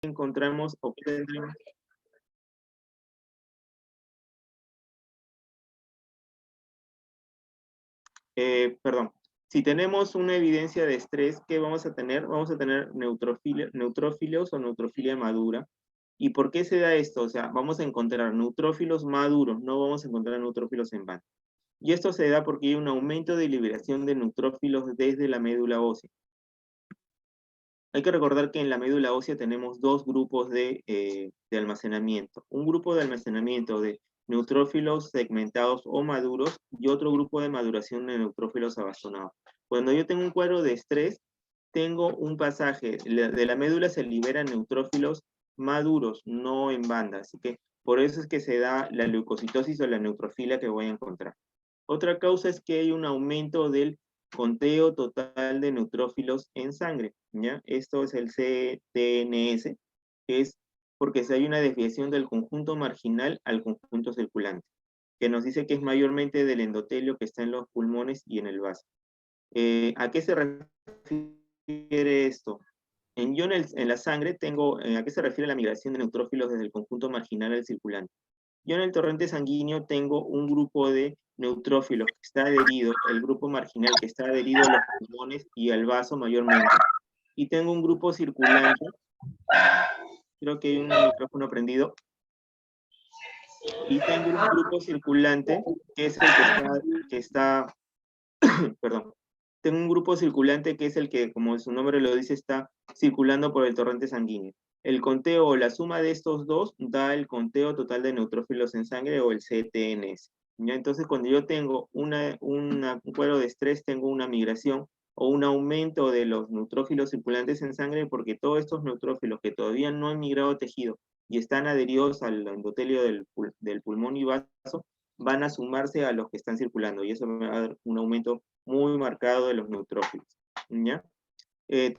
encontramos o qué tendremos? Perdón. Si tenemos una evidencia de estrés, ¿qué vamos a tener? Vamos a tener neutrófilos o neutrofilia madura. ¿Y por qué se da esto? O sea, vamos a encontrar neutrófilos maduros, no vamos a encontrar neutrófilos en banda. Y esto se da porque hay un aumento de liberación de neutrófilos desde la médula ósea. Hay que recordar que en la médula ósea tenemos dos grupos de almacenamiento. Un grupo de almacenamiento de neutrófilos segmentados o maduros y otro grupo de maduración de neutrófilos abastonados. Cuando yo tengo un cuadro de estrés, tengo un pasaje, de la médula se liberan neutrófilos maduros, no en banda. Así que por eso es que se da la leucocitosis o la neutrofilia que voy a encontrar. Otra causa es que hay un aumento del conteo total de neutrófilos en sangre, ¿ya? Esto es el CTNS, que es porque si hay una desviación del conjunto marginal al conjunto circulante, que nos dice que es mayormente del endotelio que está en los pulmones y en el vaso. ¿A qué se refiere esto? Yo en la sangre tengo, ¿a qué se refiere la migración de neutrófilos desde el conjunto marginal al circulante? Yo en el torrente sanguíneo tengo un grupo de neutrófilos que está adherido, el grupo marginal que está adherido a los pulmones y al vaso mayormente. Y tengo un grupo circulante, creo que hay un micrófono prendido, y tengo un grupo circulante que es el que está perdón, tengo un grupo circulante que es el que, como su nombre lo dice, está circulando por el torrente sanguíneo. El conteo o la suma de estos dos da el conteo total de neutrófilos en sangre o el CTNS. ¿Ya? Entonces, cuando yo tengo un cuadro de estrés, tengo una migración o un aumento de los neutrófilos circulantes en sangre porque todos estos neutrófilos que todavía no han migrado a tejido y están adheridos al endotelio del pulmón y vaso, van a sumarse a los que están circulando y eso va a dar un aumento muy marcado de los neutrófilos. ¿Ya?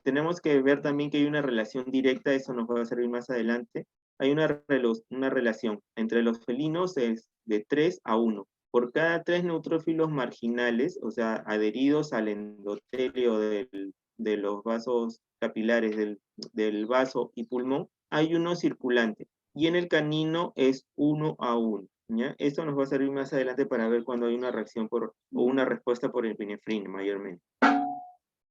Tenemos que ver también que hay una relación directa, eso nos va a servir más adelante. Hay una relación entre los felinos es de 3 a 1. Por cada 3 neutrófilos marginales, o sea, adheridos al endotelio de los vasos capilares del vaso y pulmón, hay uno circulante. Y en el canino es 1 a 1. ¿Ya? Esto nos va a servir más adelante para ver cuando hay una reacción o una respuesta por epinefrina mayormente.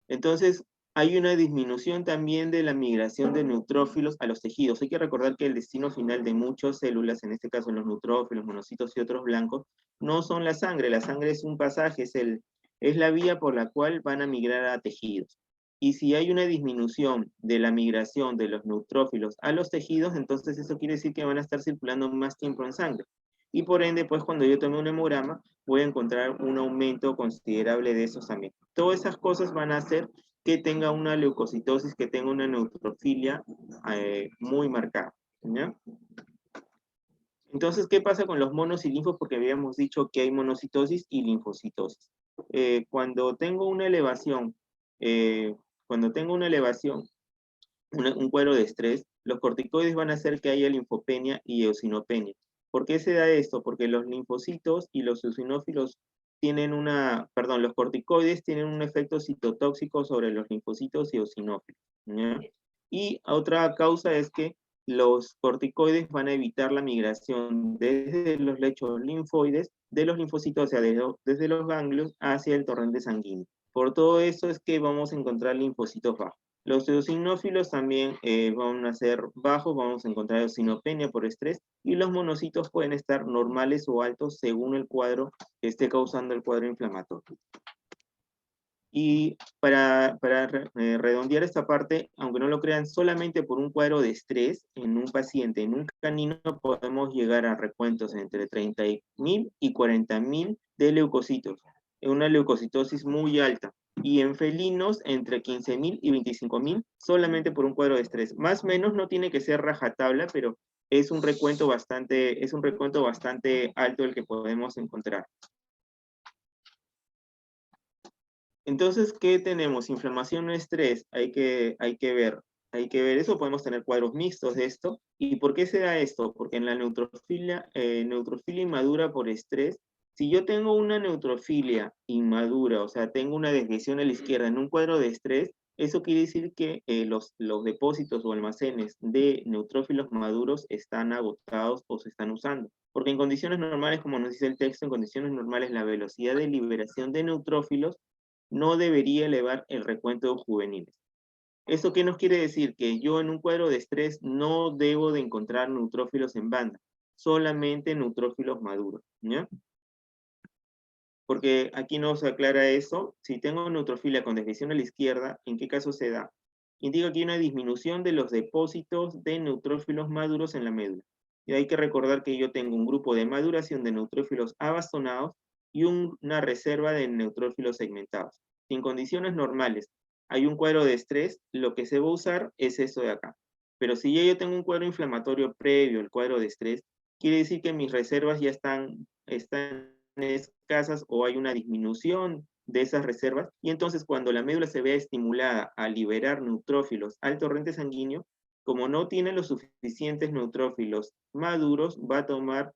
Entonces, hay una disminución también de la migración de neutrófilos a los tejidos. Hay que recordar que el destino final de muchas células, en este caso los neutrófilos, monocitos y otros blancos, no son la sangre. La sangre es un pasaje, es la vía por la cual van a migrar a tejidos. Y si hay una disminución de la migración de los neutrófilos a los tejidos, entonces eso quiere decir que van a estar circulando más tiempo en sangre. Y por ende, pues cuando yo tome un hemograma, voy a encontrar un aumento considerable de esos también. Todas esas cosas van a hacer que tenga una leucocitosis, que tenga una neutrofilia muy marcada. ¿Ya? Entonces, ¿qué pasa con los monos y linfos? Porque habíamos dicho que hay monocitosis y linfocitosis. Cuando tengo una elevación, eh, cuando tengo una elevación, un cuadro de estrés, los corticoides van a hacer que haya linfopenia y eosinopenia. ¿Por qué se da esto? Porque los linfocitos y los eosinófilos los corticoides tienen un efecto citotóxico sobre los linfocitos y eosinófilos. ¿Ya? Y otra causa es que los corticoides van a evitar la migración desde los lechos linfoides de los linfocitos, o sea, desde los ganglios hacia el torrente sanguíneo. Por todo eso es que vamos a encontrar linfocitos bajos. Los eosinófilos también van a ser bajos, vamos a encontrar eosinopenia por estrés, y los monocitos pueden estar normales o altos según el cuadro que esté causando el cuadro inflamatorio. Y para redondear esta parte, aunque no lo crean, solamente por un cuadro de estrés en un paciente, en un canino, podemos llegar a recuentos entre 30.000 y 40.000 de leucocitos, una leucocitosis muy alta. Y en felinos, entre 15.000 y 25.000, solamente por un cuadro de estrés. Más o menos no tiene que ser rajatabla, pero es un recuento bastante alto el que podemos encontrar. Entonces, ¿qué tenemos? Inflamación o estrés, hay que ver. Hay que ver eso, podemos tener cuadros mixtos de esto. ¿Y por qué se da esto? Porque en la neutrofilia inmadura por estrés, si yo tengo una neutrofilia inmadura, o sea, tengo una desviación a la izquierda en un cuadro de estrés, Eso quiere decir que los depósitos o almacenes de neutrófilos maduros están agotados o se están usando. Porque en condiciones normales, como nos dice el texto, en condiciones normales la velocidad de liberación de neutrófilos no debería elevar el recuento de juveniles. ¿Eso qué nos quiere decir? Que yo en un cuadro de estrés no debo de encontrar neutrófilos en banda, solamente neutrófilos maduros, ¿ya? Porque aquí nos aclara eso. Si tengo neutrofilia con desviación a la izquierda, ¿en qué caso se da? Indica que hay una disminución de los depósitos de neutrófilos maduros en la médula. Y hay que recordar que yo tengo un grupo de maduración de neutrófilos abastonados y una reserva de neutrófilos segmentados. Si en condiciones normales hay un cuadro de estrés, lo que se va a usar es eso de acá. Pero si ya yo tengo un cuadro inflamatorio previo al cuadro de estrés, quiere decir que mis reservas ya están escasas o hay una disminución de esas reservas, y entonces cuando la médula se vea estimulada a liberar neutrófilos al torrente sanguíneo, como no tiene los suficientes neutrófilos maduros, va a tomar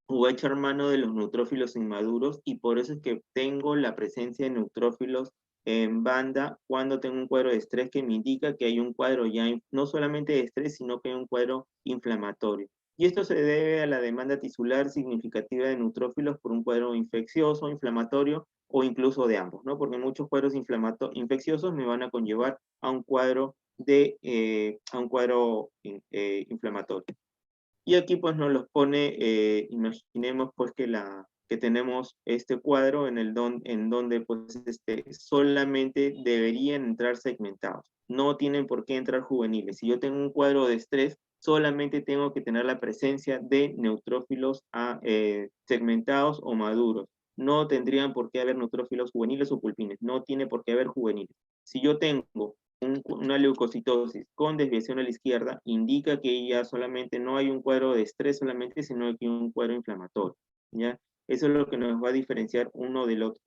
o va a echar mano de los neutrófilos inmaduros, y por eso es que tengo la presencia de neutrófilos en banda cuando tengo un cuadro de estrés que me indica que hay un cuadro ya no solamente de estrés, sino que hay un cuadro inflamatorio. Y esto se debe a la demanda tisular significativa de neutrófilos por un cuadro infeccioso, inflamatorio o incluso de ambos, ¿no? Porque muchos cuadros infecciosos me van a conllevar a un cuadro inflamatorio. Y aquí pues nos los pone, imaginemos pues que tenemos este cuadro en donde pues solamente deberían entrar segmentados. No tienen por qué entrar juveniles. Si yo tengo un cuadro de estrés, solamente tengo que tener la presencia de neutrófilos segmentados o maduros. No tendrían por qué haber neutrófilos juveniles o pulpines. No tiene por qué haber juveniles. Si yo tengo una leucocitosis con desviación a la izquierda, indica que ya solamente no hay un cuadro de estrés solamente, sino que hay un cuadro inflamatorio, ¿ya? Eso es lo que nos va a diferenciar uno del otro.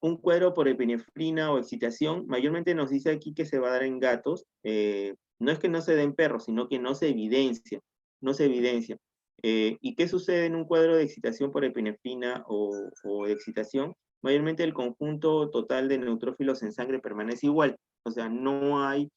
Un cuadro por epinefrina o excitación, mayormente nos dice aquí que se va a dar en gatos. No es que no se dé en perros, sino que no se evidencia, no se evidencia. ¿Y qué sucede en un cuadro de excitación por epinefrina o de excitación? Mayormente el conjunto total de neutrófilos en sangre permanece igual. O sea, no hay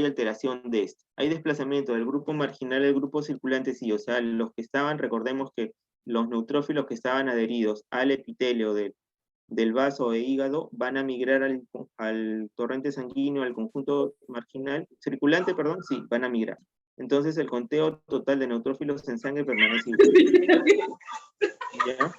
alteración de esto. Hay desplazamiento del grupo marginal al grupo circulante, sí, o sea, los que estaban, recordemos que los neutrófilos que estaban adheridos al epitelio del vaso de hígado van a migrar al torrente sanguíneo, al conjunto marginal, circulante, perdón, sí, van a migrar. Entonces el conteo total de neutrófilos en sangre permanece igual. ¿Ya?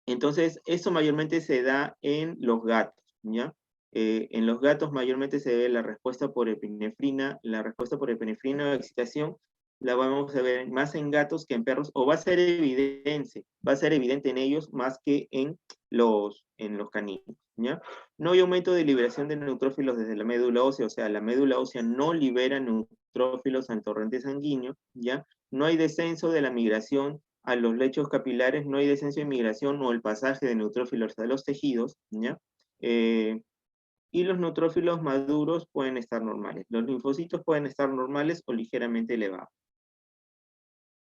Entonces, eso mayormente se da en los gatos, ¿ya? En los gatos mayormente se ve la respuesta por epinefrina o excitación, la vamos a ver más en gatos que en perros, o va a ser evidente en ellos más que en los caninos, ¿ya? No hay aumento de liberación de neutrófilos desde la médula ósea, o sea, la médula ósea no libera neutrófilos al torrente sanguíneo, ¿ya? No hay descenso de la migración a los lechos capilares, no hay descenso de migración o el pasaje de neutrófilos a los tejidos, ¿ya? Y los neutrófilos maduros pueden estar normales. Los linfocitos pueden estar normales o ligeramente elevados.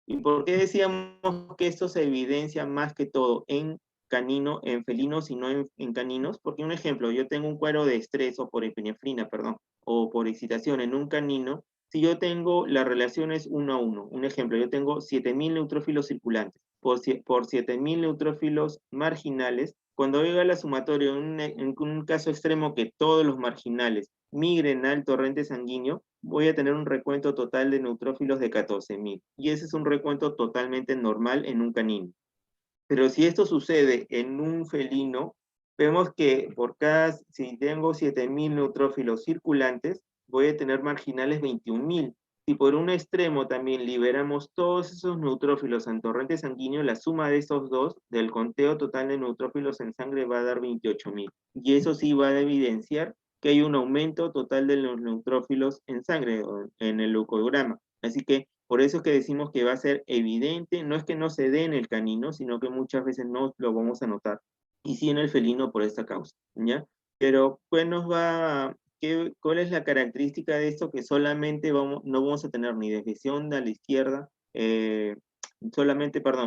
¿Y por qué decíamos que esto se evidencia más que todo en felinos y no en caninos? Porque un ejemplo, yo tengo un cuadro de estrés o por epinefrina, perdón, o por excitación en un canino. Si yo tengo, la relación es 1 a 1. Un ejemplo, yo tengo 7.000 neutrófilos circulantes por 7.000 neutrófilos marginales. Cuando llega la sumatoria, en un caso extremo que todos los marginales migren al torrente sanguíneo, voy a tener un recuento total de neutrófilos de 14.000. Y ese es un recuento totalmente normal en un canino. Pero si esto sucede en un felino, vemos que si tengo 7.000 neutrófilos circulantes, voy a tener marginales 21.000. Si por un extremo también liberamos todos esos neutrófilos en torrente sanguíneo, la suma de estos dos, del conteo total de neutrófilos en sangre, va a dar 28.000. Y eso sí va a evidenciar que hay un aumento total de los neutrófilos en sangre, en el leucograma. Así que por eso es que decimos que va a ser evidente, no es que no se dé en el canino, sino que muchas veces no lo vamos a notar. Y sí en el felino por esta causa, ¿ya? Pero, pues ¿cuál es la característica de esto? Que solamente no vamos a tener ni desviación a la izquierda,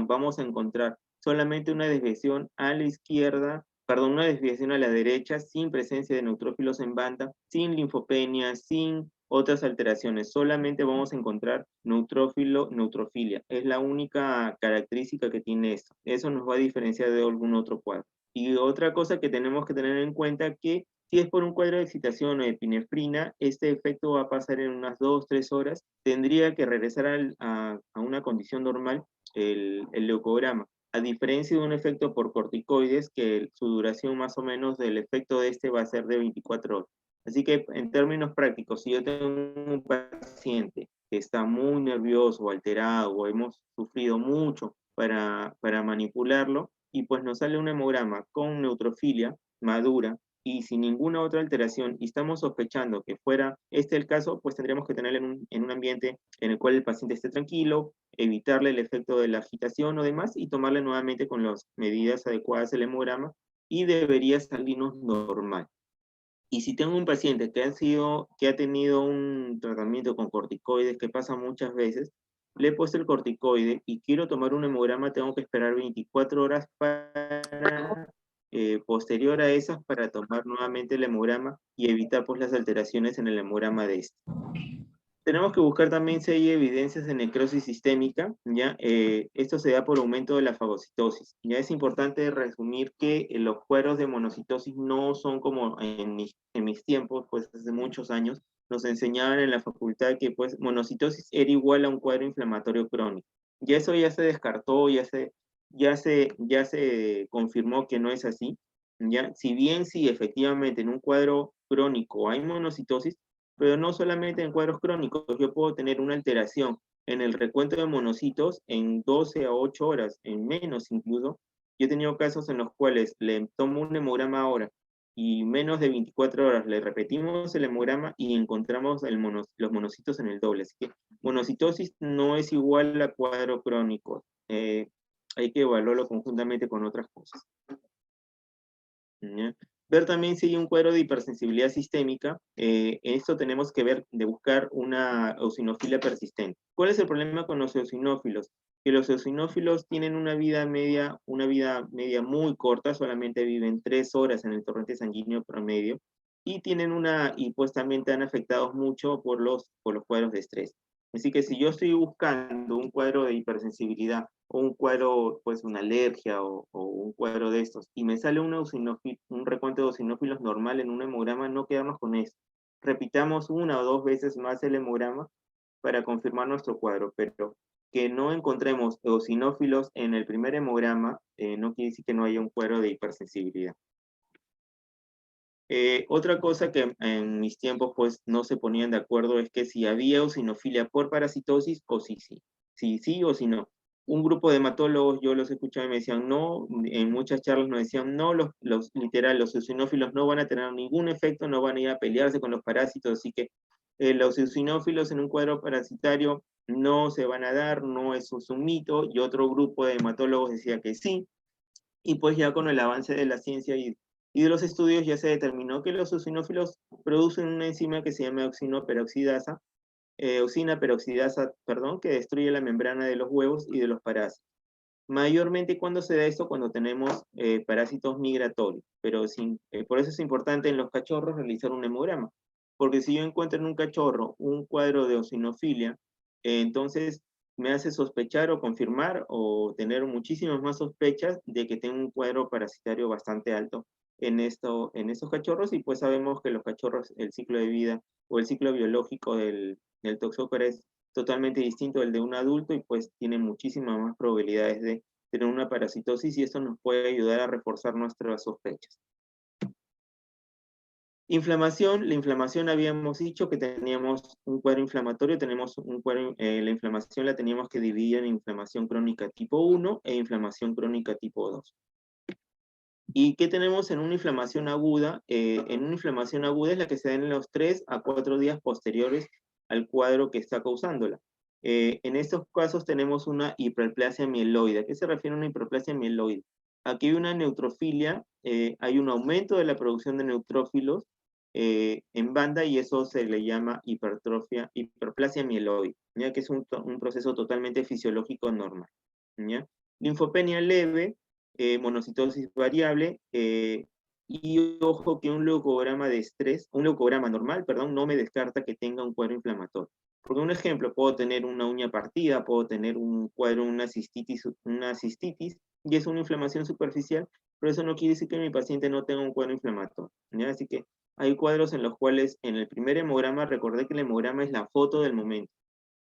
vamos a encontrar solamente una desviación a la izquierda, perdón, una desviación a la derecha, sin presencia de neutrófilos en banda, sin linfopenia, sin otras alteraciones. Solamente vamos a encontrar neutrofilia. Es la única característica que tiene esto. Eso nos va a diferenciar de algún otro cuadro. Y otra cosa que tenemos que tener en cuenta que si es por un cuadro de excitación o de epinefrina, este efecto va a pasar en unas 2-3 horas. Tendría que regresar a una condición normal el leucograma. A diferencia de un efecto por corticoides, que su duración más o menos del efecto de este va a ser de 24 horas. Así que en términos prácticos, si yo tengo un paciente que está muy nervioso o alterado o hemos sufrido mucho para manipularlo y pues nos sale un hemograma con neutrofilia madura y sin ninguna otra alteración y estamos sospechando que fuera este el caso, pues tendríamos que tenerlo en un ambiente en el cual el paciente esté tranquilo, evitarle el efecto de la agitación o demás y tomarle nuevamente con las medidas adecuadas el hemograma y debería salirnos normal. Y si tengo un paciente que ha tenido un tratamiento con corticoides, que pasa muchas veces, le he puesto el corticoide y quiero tomar un hemograma, tengo que esperar 24 horas posterior a esas para tomar nuevamente el hemograma y evitar pues las alteraciones en el hemograma de este. Tenemos que buscar también si hay evidencias de necrosis sistémica, ¿ya? Esto se da por aumento de la fagocitosis. Ya es importante resumir que los cuadros de monocitosis no son como en mis tiempos, pues hace muchos años, nos enseñaban en la facultad que pues monocitosis era igual a un cuadro inflamatorio crónico. Ya eso ya se descartó, ya se confirmó que no es así, ¿ya? Si bien sí, efectivamente, en un cuadro crónico hay monocitosis, pero no solamente en cuadros crónicos, yo puedo tener una alteración en el recuento de monocitos en 12 a 8 horas, en menos incluso. Yo he tenido casos en los cuales le tomo un hemograma ahora y menos de 24 horas le repetimos el hemograma y encontramos los monocitos en el doble. Así que monocitosis no es igual a cuadro crónico. Hay que evaluarlo conjuntamente con otras cosas. ¿Ya? Ver también si hay un cuadro de hipersensibilidad sistémica. Esto tenemos que ver de buscar una eosinofilia persistente. ¿Cuál es el problema con los eosinófilos? Que los eosinófilos tienen una vida media muy corta, solamente viven 3 horas en el torrente sanguíneo promedio, y pues también están afectados mucho por los cuadros de estrés. Así que si yo estoy buscando un cuadro de hipersensibilidad o un cuadro, pues una alergia o un cuadro de estos, y me sale un recuento de eosinófilos normal en un hemograma, no quedamos con eso. Repitamos una o dos veces más el hemograma para confirmar nuestro cuadro, pero que no encontremos eosinófilos en el primer hemograma, no quiere decir que no haya un cuadro de hipersensibilidad. Otra cosa que en mis tiempos pues no se ponían de acuerdo es que si había eosinofilia por parasitosis o si sí o si no. Un grupo de hematólogos yo los escuchaba y me decían no, en muchas charlas nos decían no, literal, los eosinófilos no van a tener ningún efecto, no van a ir a pelearse con los parásitos, así que los eosinófilos en un cuadro parasitario no se van a dar, no, eso es un mito, y otro grupo de hematólogos decía que sí, y pues ya con el avance de la ciencia y de los estudios ya se determinó que los eosinófilos producen una enzima que se llama auxina peroxidasa, perdón, que destruye la membrana de los huevos y de los parásitos. Mayormente cuando se da esto, cuando tenemos parásitos migratorios, pero por eso es importante en los cachorros realizar un hemograma, porque si yo encuentro en un cachorro un cuadro de eosinofilia, entonces me hace sospechar o confirmar o tener muchísimas más sospechas de que tengo un cuadro parasitario bastante alto en estos cachorros, y pues sabemos que los cachorros, el ciclo de vida o el ciclo biológico del toxópero es totalmente distinto del de un adulto y pues tiene muchísimas más probabilidades de tener una parasitosis y esto nos puede ayudar a reforzar nuestras sospechas. Inflamación, la inflamación habíamos dicho que teníamos un cuadro inflamatorio, la inflamación la teníamos que dividir en inflamación crónica tipo 1 e inflamación crónica tipo 2. ¿Y qué tenemos en una inflamación aguda? En una inflamación aguda es la que se da en los 3 a 4 días posteriores al cuadro que está causándola. En estos casos tenemos una hiperplasia mieloide. ¿A qué se refiere una hiperplasia mieloide? Aquí hay una neutrofilia, hay un aumento de la producción de neutrófilos en banda y eso se le llama hiperplasia mieloide, ¿ya? Que es un proceso totalmente fisiológico normal, ¿ya? Linfopenia leve, monocitosis variable, y ojo que un leucograma de estrés, un leucograma normal, perdón, no me descarta que tenga un cuadro inflamatorio. Por un ejemplo, puedo tener una uña partida, puedo tener un cuadro, una cistitis, y es una inflamación superficial, pero eso no quiere decir que mi paciente no tenga un cuadro inflamatorio, ¿ya? Así que hay cuadros en los cuales en el primer hemograma, recordé que el hemograma es la foto del momento.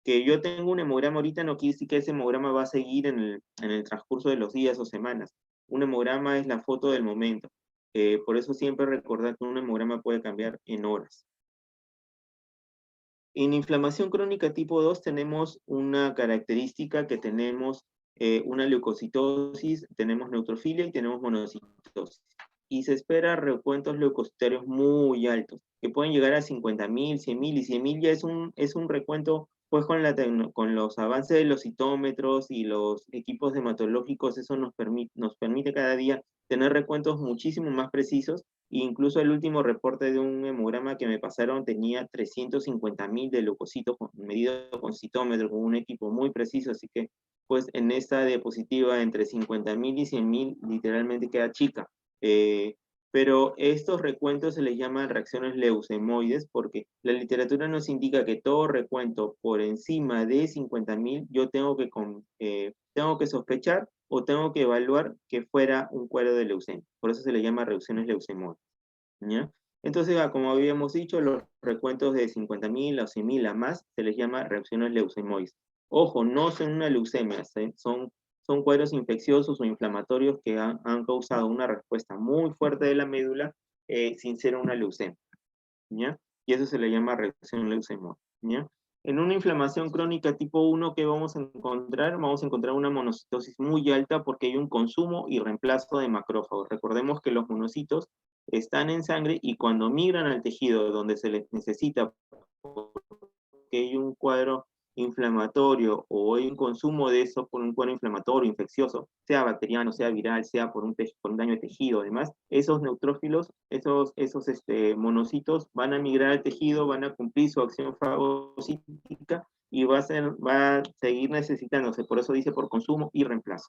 Que yo tengo un hemograma ahorita no quiere decir que ese hemograma va a seguir en el transcurso de los días o semanas. Un hemograma es la foto del momento. Por eso siempre recordar que un hemograma puede cambiar en horas. En inflamación crónica tipo 2 tenemos una característica que tenemos una leucocitosis, tenemos neutrofilia y tenemos monocitosis. Y se espera recuentos leucocitarios muy altos, que pueden llegar a 50.000, 100.000, y 100.000 ya es un recuento, pues con los avances de los citómetros y los equipos hematológicos, eso nos permite cada día tener recuentos muchísimo más precisos. Incluso el último reporte de un hemograma que me pasaron tenía 350.000 de leucocitos medido con citómetro, con un equipo muy preciso, así que pues en esta diapositiva entre 50.000 y 100.000 literalmente queda chica. Pero estos recuentos se les llaman reacciones leucemoides porque la literatura nos indica que todo recuento por encima de 50.000 yo tengo que sospechar o tengo que evaluar que fuera un cuadro de leucemia. Por eso se le llama reacciones leucemoides, ¿ya? Entonces, como habíamos dicho, los recuentos de 50.000 o 100.000 a más se les llama reacciones leucemoides. Ojo, no son una leucemia, son cuadros infecciosos o inflamatorios que han causado una respuesta muy fuerte de la médula sin ser una leucemia, ¿ya? Y eso se le llama reacción leucemoide, ¿ya? En una inflamación crónica tipo 1, ¿qué vamos a encontrar? Vamos a encontrar una monocitosis muy alta porque hay un consumo y reemplazo de macrófagos. Recordemos que los monocitos están en sangre y cuando migran al tejido donde se les necesita, porque hay un cuadro inflamatorio o hay un consumo de eso por un cuadro inflamatorio, infeccioso, sea bacteriano, sea viral, sea por un daño de tejido, además, esos neutrófilos, esos monocitos van a migrar al tejido, van a cumplir su acción fagocítica y va a seguir necesitándose, por eso dice por consumo y reemplazo.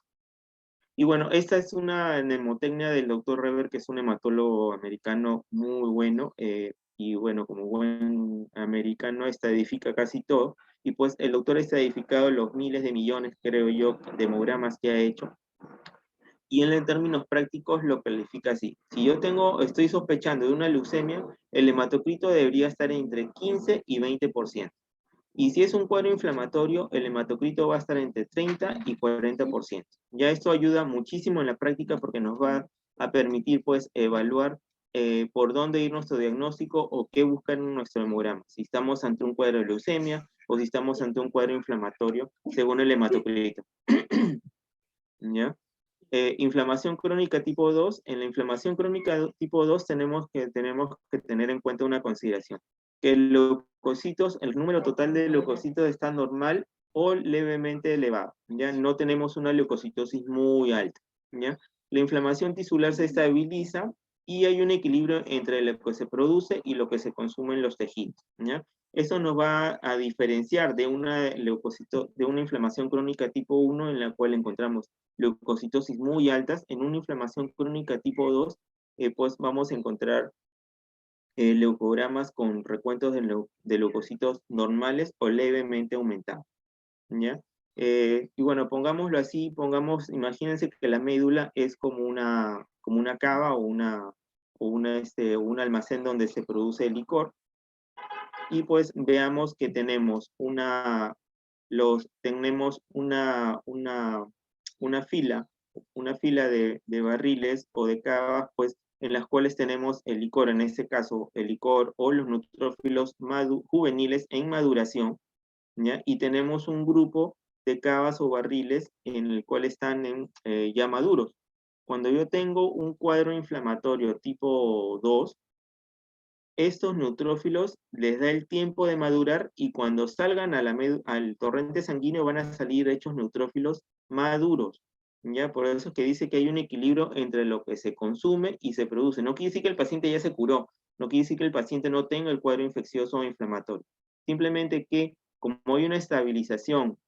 Y bueno, esta es una mnemotecnia del doctor Reber, que es un hematólogo americano muy bueno, y bueno, como buen americano estadifica casi todo, y pues el doctor ha estadificado los miles de millones, creo yo, de hemogramas que ha hecho, y él en términos prácticos lo califica así. Si yo estoy sospechando de una leucemia, el hematocrito debería estar entre 15 y 20%. Y si es un cuadro inflamatorio, el hematocrito va a estar entre 30 y 40%. Ya esto ayuda muchísimo en la práctica porque nos va a permitir pues evaluar por dónde ir nuestro diagnóstico o qué buscar en nuestro hemograma. Si estamos ante un cuadro de leucemia o si estamos ante un cuadro inflamatorio según el hematocrito. ¿Ya? Inflamación crónica tipo 2. En la inflamación crónica tipo 2 tenemos que tener en cuenta una consideración. Que el número total de leucocitos está normal o levemente elevado. ¿Ya? No tenemos una leucocitosis muy alta. ¿Ya? La inflamación tisular se estabiliza y hay un equilibrio entre lo que se produce y lo que se consume en los tejidos. ¿Ya? Eso nos va a diferenciar de de una inflamación crónica tipo 1 en la cual encontramos leucocitosis muy altas. En una inflamación crónica tipo 2, pues vamos a encontrar leucogramas con recuentos de leucocitos normales o levemente aumentados, ¿ya? Y bueno, pongámoslo así, imagínense que la médula es como una cava o un almacén donde se produce el licor, y pues veamos que tenemos una fila, de barriles o de cavas, pues en las cuales tenemos el licor, en este caso el licor o los neutrófilos juveniles en maduración, ¿ya? Y tenemos un grupo de cavas o barriles en el cual están ya maduros. Cuando yo tengo un cuadro inflamatorio tipo 2, estos neutrófilos les da el tiempo de madurar y cuando salgan al torrente sanguíneo van a salir hechos neutrófilos maduros. ¿Ya? Por eso es que dice que hay un equilibrio entre lo que se consume y se produce. No quiere decir que el paciente ya se curó, no quiere decir que el paciente no tenga el cuadro infeccioso o inflamatorio. Simplemente que como hay una estabilización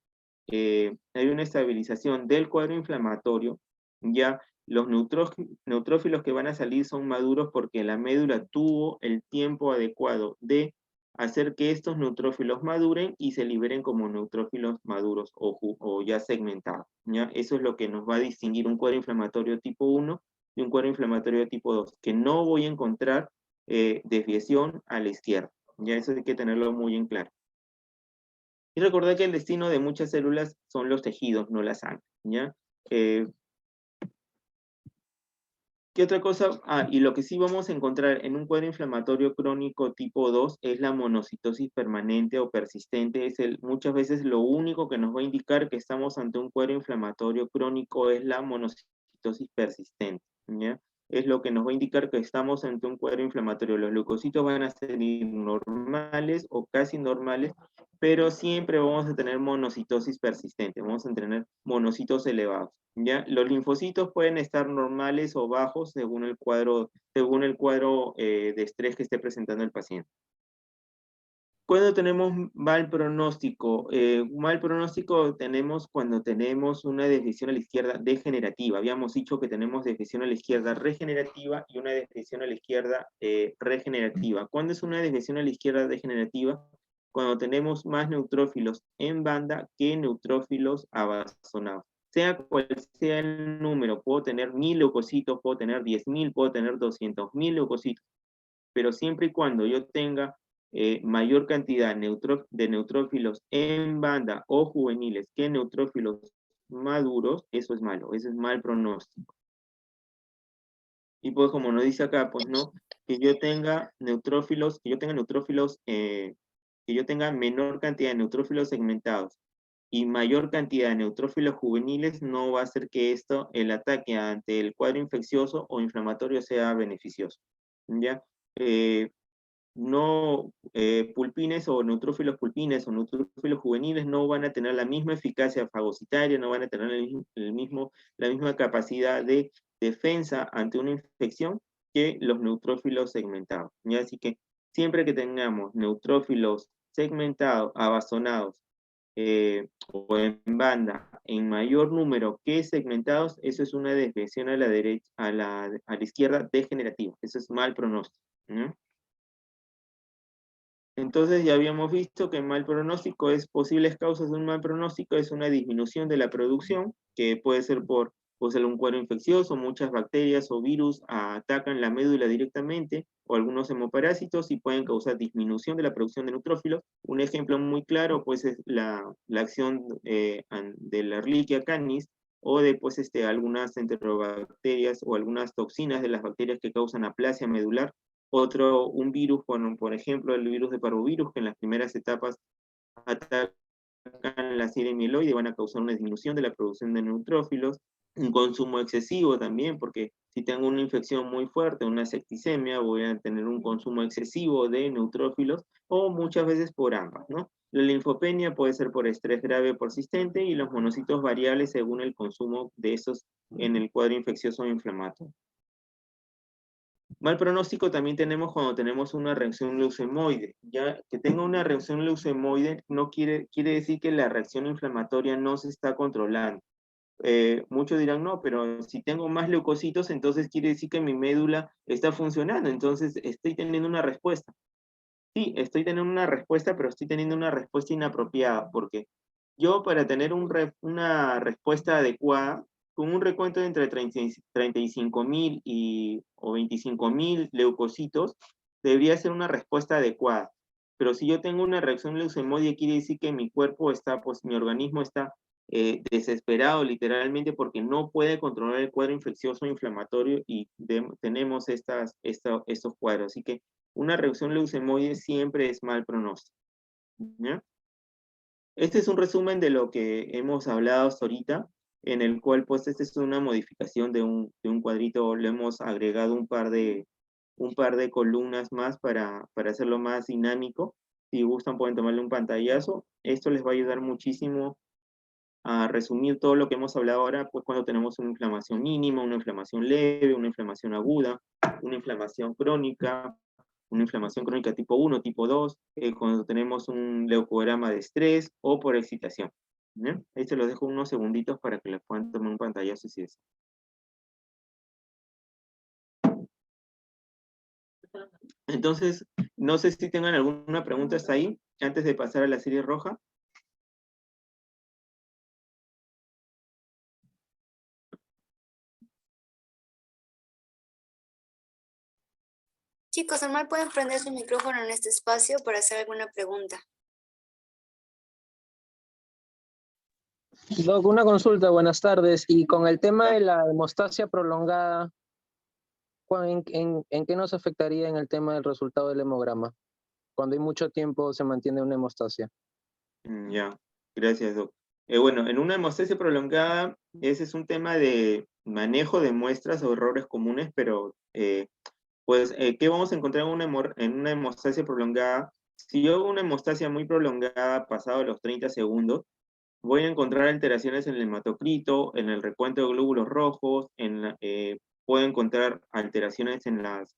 hay una estabilización del cuadro inflamatorio, ya los neutrófilos que van a salir son maduros porque la médula tuvo el tiempo adecuado de hacer que estos neutrófilos maduren y se liberen como neutrófilos maduros o ya segmentados, ¿ya? Eso es lo que nos va a distinguir un cuadro inflamatorio tipo 1 y un cuadro inflamatorio tipo 2, que no voy a encontrar desviación a la izquierda, ya eso hay que tenerlo muy en claro. Y recordar que el destino de muchas células son los tejidos, no la sangre, ¿ya? ¿Qué otra cosa? Y lo que sí vamos a encontrar en un cuadro inflamatorio crónico tipo 2 es la monocitosis permanente o persistente. Muchas veces lo único que nos va a indicar que estamos ante un cuadro inflamatorio crónico es la monocitosis persistente, ¿ya? Es lo que nos va a indicar que estamos ante un cuadro inflamatorio. Los leucocitos van a ser normales o casi normales, pero siempre vamos a tener monocitosis persistente, vamos a tener monocitos elevados, ¿ya? Los linfocitos pueden estar normales o bajos según el cuadro de estrés que esté presentando el paciente. Cuando tenemos mal pronóstico, mal pronóstico tenemos cuando tenemos una desviación a la izquierda degenerativa. Habíamos dicho que tenemos desviación a la izquierda regenerativa y una desviación a la izquierda regenerativa. ¿Cuándo es una desviación a la izquierda degenerativa? Cuando tenemos más neutrófilos en banda que neutrófilos abazonados. Sea cual sea el número, puedo tener 1000 leucocitos, puedo tener 10.000, puedo tener 200.000 leucocitos, pero siempre y cuando yo tenga mayor cantidad de neutrófilos en banda o juveniles que neutrófilos maduros, eso es malo, eso es mal pronóstico. Y pues como nos dice acá, pues no, que yo tenga neutrófilos, que yo tenga menor cantidad de neutrófilos segmentados y mayor cantidad de neutrófilos juveniles no va a hacer que el ataque ante el cuadro infeccioso o inflamatorio sea beneficioso, ¿ya? Pulpines o neutrófilos pulpines o neutrófilos juveniles no van a tener la misma eficacia fagocitaria, no van a tener la misma capacidad de defensa ante una infección que los neutrófilos segmentados, ¿ya? Así que siempre que tengamos neutrófilos segmentados, abazonados o en banda en mayor número que segmentados, eso es una desviación a la derecha, a la izquierda degenerativa, eso es mal pronóstico, ¿no? Entonces ya habíamos visto que mal pronóstico posibles causas de un mal pronóstico es una disminución de la producción, que puede ser por un cuadro infeccioso, muchas bacterias o virus atacan la médula directamente, o algunos hemoparásitos y pueden causar disminución de la producción de neutrófilos. Un ejemplo muy claro pues es la acción de la Ehrlichia canis, o de pues, algunas enterobacterias o algunas toxinas de las bacterias que causan aplasia medular. Un virus, por ejemplo, el virus de parvovirus, que en las primeras etapas atacan la sira mieloide y van a causar una disminución de la producción de neutrófilos, un consumo excesivo también, porque si tengo una infección muy fuerte, una septicemia, voy a tener un consumo excesivo de neutrófilos, o muchas veces por ambas, ¿no? La linfopenia puede ser por estrés grave persistente y los monocitos variables según el consumo de esos en el cuadro infeccioso o inflamatorio. Mal pronóstico también tenemos cuando tenemos una reacción leucemoide. Ya que tenga una reacción leucemoide no quiere decir que la reacción inflamatoria no se está controlando. Muchos dirán, no, pero si tengo más leucocitos, entonces quiere decir que mi médula está funcionando, entonces estoy teniendo una respuesta. Sí, estoy teniendo una respuesta, pero estoy teniendo una respuesta inapropiada, porque yo para tener una respuesta adecuada, con un recuento de entre 35.000 o 25.000 leucocitos, debería ser una respuesta adecuada. Pero si yo tengo una reacción leucemoide, quiere decir que mi cuerpo está, pues mi organismo está desesperado literalmente porque no puede controlar el cuadro infeccioso e inflamatorio y tenemos estos cuadros. Así que una reacción leucemoide siempre es mal pronóstico, ¿ya? Este es un resumen de lo que hemos hablado hasta ahorita, en el cual pues esta es una modificación de un cuadrito, le hemos agregado un par de columnas más para hacerlo más dinámico. Si gustan pueden tomarle un pantallazo. Esto les va a ayudar muchísimo a resumir todo lo que hemos hablado ahora, pues cuando tenemos una inflamación mínima, una inflamación leve, una inflamación aguda, una inflamación crónica tipo 1, tipo 2, cuando tenemos un leucograma de estrés o por excitación. ¿Bien? Ahí se los dejo unos segunditos para que les puedan tomar un pantallazo si es. Entonces, no sé si tengan alguna pregunta hasta ahí, antes de pasar a la serie roja. Chicos, normal pueden prender su micrófono en este espacio para hacer alguna pregunta. Doc, una consulta, buenas tardes. Y con el tema de la hemostasia prolongada, ¿en qué nos afectaría en el tema del resultado del hemograma? Cuando hay mucho tiempo se mantiene una hemostasia. Ya, gracias, Doc. Bueno, en una hemostasia prolongada, ese es un tema de manejo de muestras o errores comunes, pero ¿qué vamos a encontrar en una hemostasia prolongada? Si yo hago una hemostasia muy prolongada, pasado los 30 segundos, voy a encontrar alteraciones en el hematocrito, en el recuento de glóbulos rojos, puedo encontrar alteraciones en las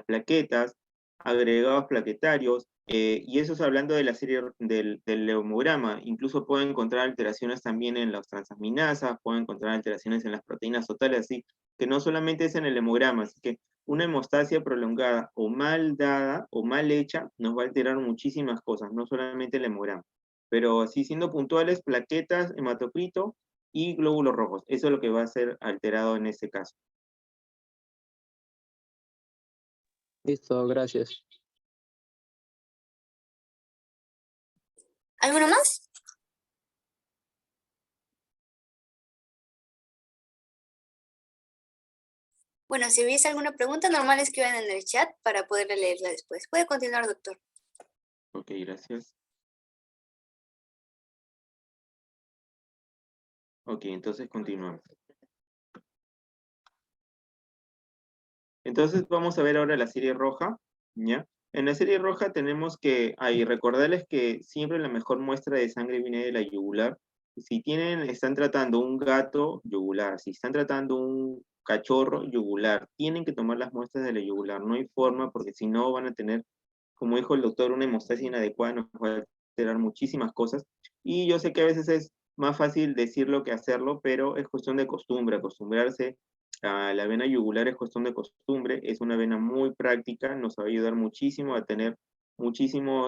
plaquetas, agregados plaquetarios, y eso es hablando de la serie del hemograma. Incluso puedo encontrar alteraciones también en las transaminasas, puedo encontrar alteraciones en las proteínas totales, así que no solamente es en el hemograma, así que una hemostasia prolongada o mal dada o mal hecha nos va a alterar muchísimas cosas, no solamente el hemograma. Pero así siendo puntuales, plaquetas, hematocrito y glóbulos rojos. Eso es lo que va a ser alterado en este caso. Listo, gracias. ¿Alguno más? Bueno, si hubiese alguna pregunta, normal escriban en el chat para poder leerla después. Puede continuar, doctor. Ok, gracias. Ok, entonces continuamos. Entonces vamos a ver ahora la serie roja, ¿ya? En la serie roja tenemos que, ahí recordarles que siempre la mejor muestra de sangre viene de la yugular. Si están tratando un gato, yugular. Si están tratando un cachorro, yugular. Tienen que tomar las muestras de la yugular. No hay forma, porque si no van a tener, como dijo el doctor, una hemostasia inadecuada, nos va a alterar muchísimas cosas. Y yo sé que a veces es más fácil decirlo que hacerlo, pero es cuestión de costumbre, acostumbrarse a la vena yugular. Es cuestión de costumbre, es una vena muy práctica, nos va a ayudar muchísimo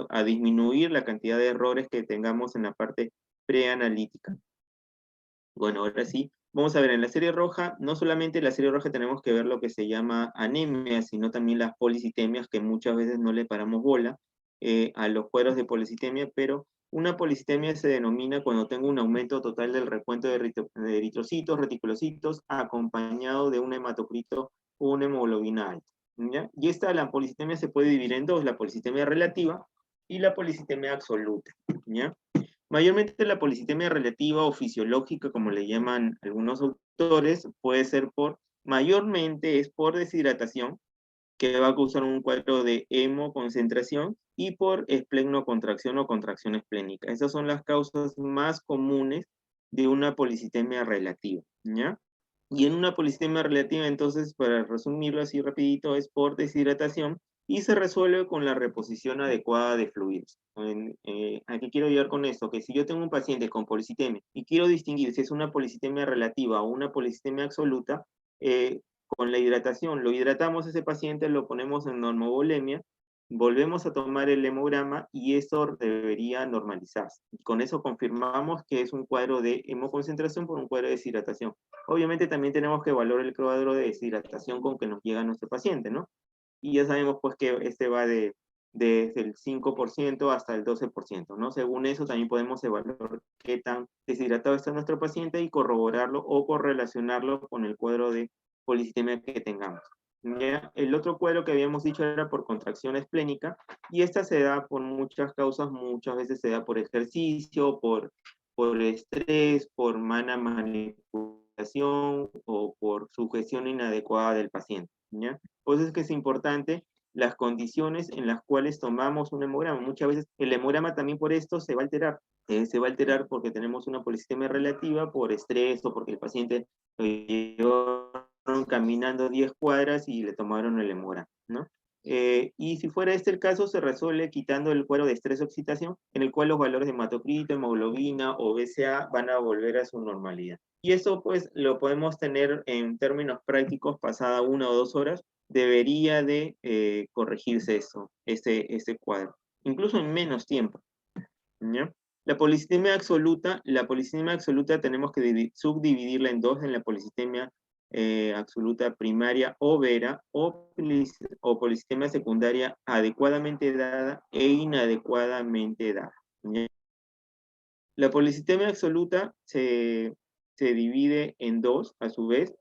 a disminuir la cantidad de errores que tengamos en la parte preanalítica. Bueno, ahora sí, vamos a ver, en la serie roja, no solamente en la serie roja tenemos que ver lo que se llama anemia, sino también las policitemias, que muchas veces no le paramos bola a los cuadros de policitemia, pero una policitemia se denomina cuando tengo un aumento total del recuento de eritrocitos, reticulocitos, acompañado de un hematocrito o una hemoglobina alta, ¿ya? Y la policitemia se puede dividir en dos, la policitemia relativa y la policitemia absoluta, ¿ya? Mayormente la policitemia relativa o fisiológica, como le llaman algunos autores, mayormente es por deshidratación, que va a causar un cuadro de hemoconcentración, y por esplegnocontracción o contracción esplénica. Esas son las causas más comunes de una policitemia relativa, ¿ya? Y en una policitemia relativa, entonces, para resumirlo así rapidito, es por deshidratación y se resuelve con la reposición adecuada de fluidos. ¿A qué quiero llegar con esto? Que si yo tengo un paciente con policitemia y quiero distinguir si es una policitemia relativa o una policitemia absoluta, con la hidratación, lo hidratamos a ese paciente, lo ponemos en normovolemia, volvemos a tomar el hemograma y eso debería normalizarse. Con eso confirmamos que es un cuadro de hemoconcentración por un cuadro de deshidratación. Obviamente también tenemos que evaluar el cuadro de deshidratación con que nos llega nuestro paciente, ¿no? Y ya sabemos pues que este va desde el 5% hasta el 12%, ¿no? Según eso también podemos evaluar qué tan deshidratado está nuestro paciente y corroborarlo o correlacionarlo con el cuadro de policitemia que tengamos. ¿Ya? El otro cuadro que habíamos dicho era por contracción esplénica, y esta se da por muchas causas, muchas veces se da por ejercicio, por estrés, por mala manipulación o por sugestión inadecuada del paciente, ¿ya? Pues es que es importante las condiciones en las cuales tomamos un hemograma. Muchas veces el hemograma también por esto se va a alterar. Se va a alterar porque tenemos una policitemia relativa por estrés o porque el paciente lo llevaron caminando 10 cuadras y le tomaron el hemograma, ¿no? Y si fuera este el caso, se resuelve quitando el cuadro de estrés-oxidación, en el cual los valores de hematocrito, hemoglobina o BCA van a volver a su normalidad. Y eso pues lo podemos tener en términos prácticos pasada 1 o 2 horas, debería de corregirse eso, este cuadro, incluso en menos tiempo, ¿ya? La policitemia absoluta tenemos que subdividirla en dos, en la policitemia absoluta primaria o vera o policitemia secundaria adecuadamente dada e inadecuadamente dada, ¿ya? La policitemia absoluta se divide en dos, a su vez,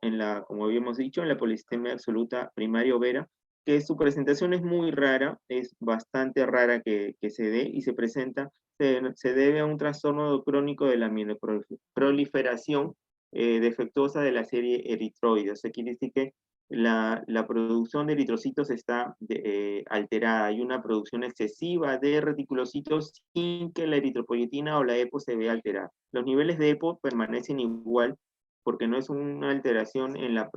como habíamos dicho, en la policitemia absoluta primaria o vera, que su presentación es muy rara, es bastante rara que se dé y se debe a un trastorno crónico de la mieloproliferación defectuosa de la serie eritroide. O sea, quiere decir que la producción de eritrocitos está alterada. Hay una producción excesiva de reticulocitos sin que la eritropoyetina o la EPO se vea alterada. Los niveles de EPO permanecen igual porque no es una alteración en la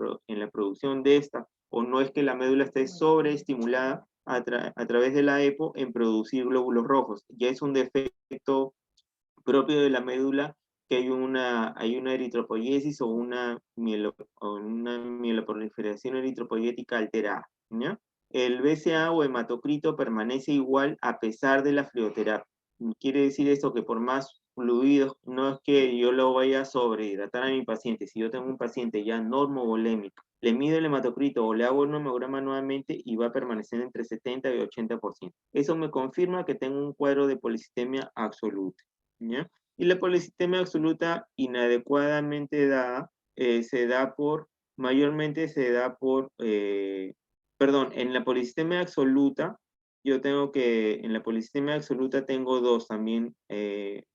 producción de esta, o no es que la médula esté sobreestimulada a través de la EPO en producir glóbulos rojos. Ya es un defecto propio de la médula que hay una eritropoiesis o una mieloproliferación eritropoyética alterada, ¿ya? El BCA o hematocrito permanece igual a pesar de la fluidoterapia. Quiere decir esto que por más fluidos, no es que yo lo vaya a sobrehidratar a mi paciente. Si yo tengo un paciente ya normovolémico, le mido el hematocrito o le hago un hemograma nuevamente y va a permanecer entre 70 y 80%. Eso me confirma que tengo un cuadro de policitemia absoluta, ¿ya? Y la policitemia absoluta inadecuadamente dada mayormente se da en la policitemia absoluta, en la policitemia absoluta tengo dos también,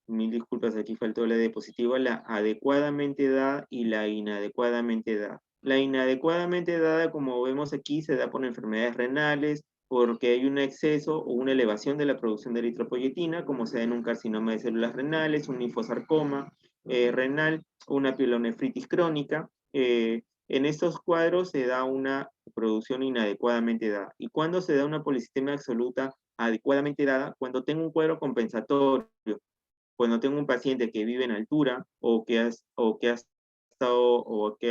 mil disculpas, aquí faltó la diapositiva, la adecuadamente dada y la inadecuadamente dada. La inadecuadamente dada, como vemos aquí, se da por enfermedades renales, porque hay un exceso o una elevación de la producción de eritropoyetina, como se da en un carcinoma de células renales, un linfosarcoma renal, una pielonefritis crónica. En estos cuadros se da una producción inadecuadamente dada. ¿Y cuándo se da una policitemia absoluta adecuadamente dada? Cuando tengo un cuadro compensatorio, cuando tengo un paciente que vive en altura o que ha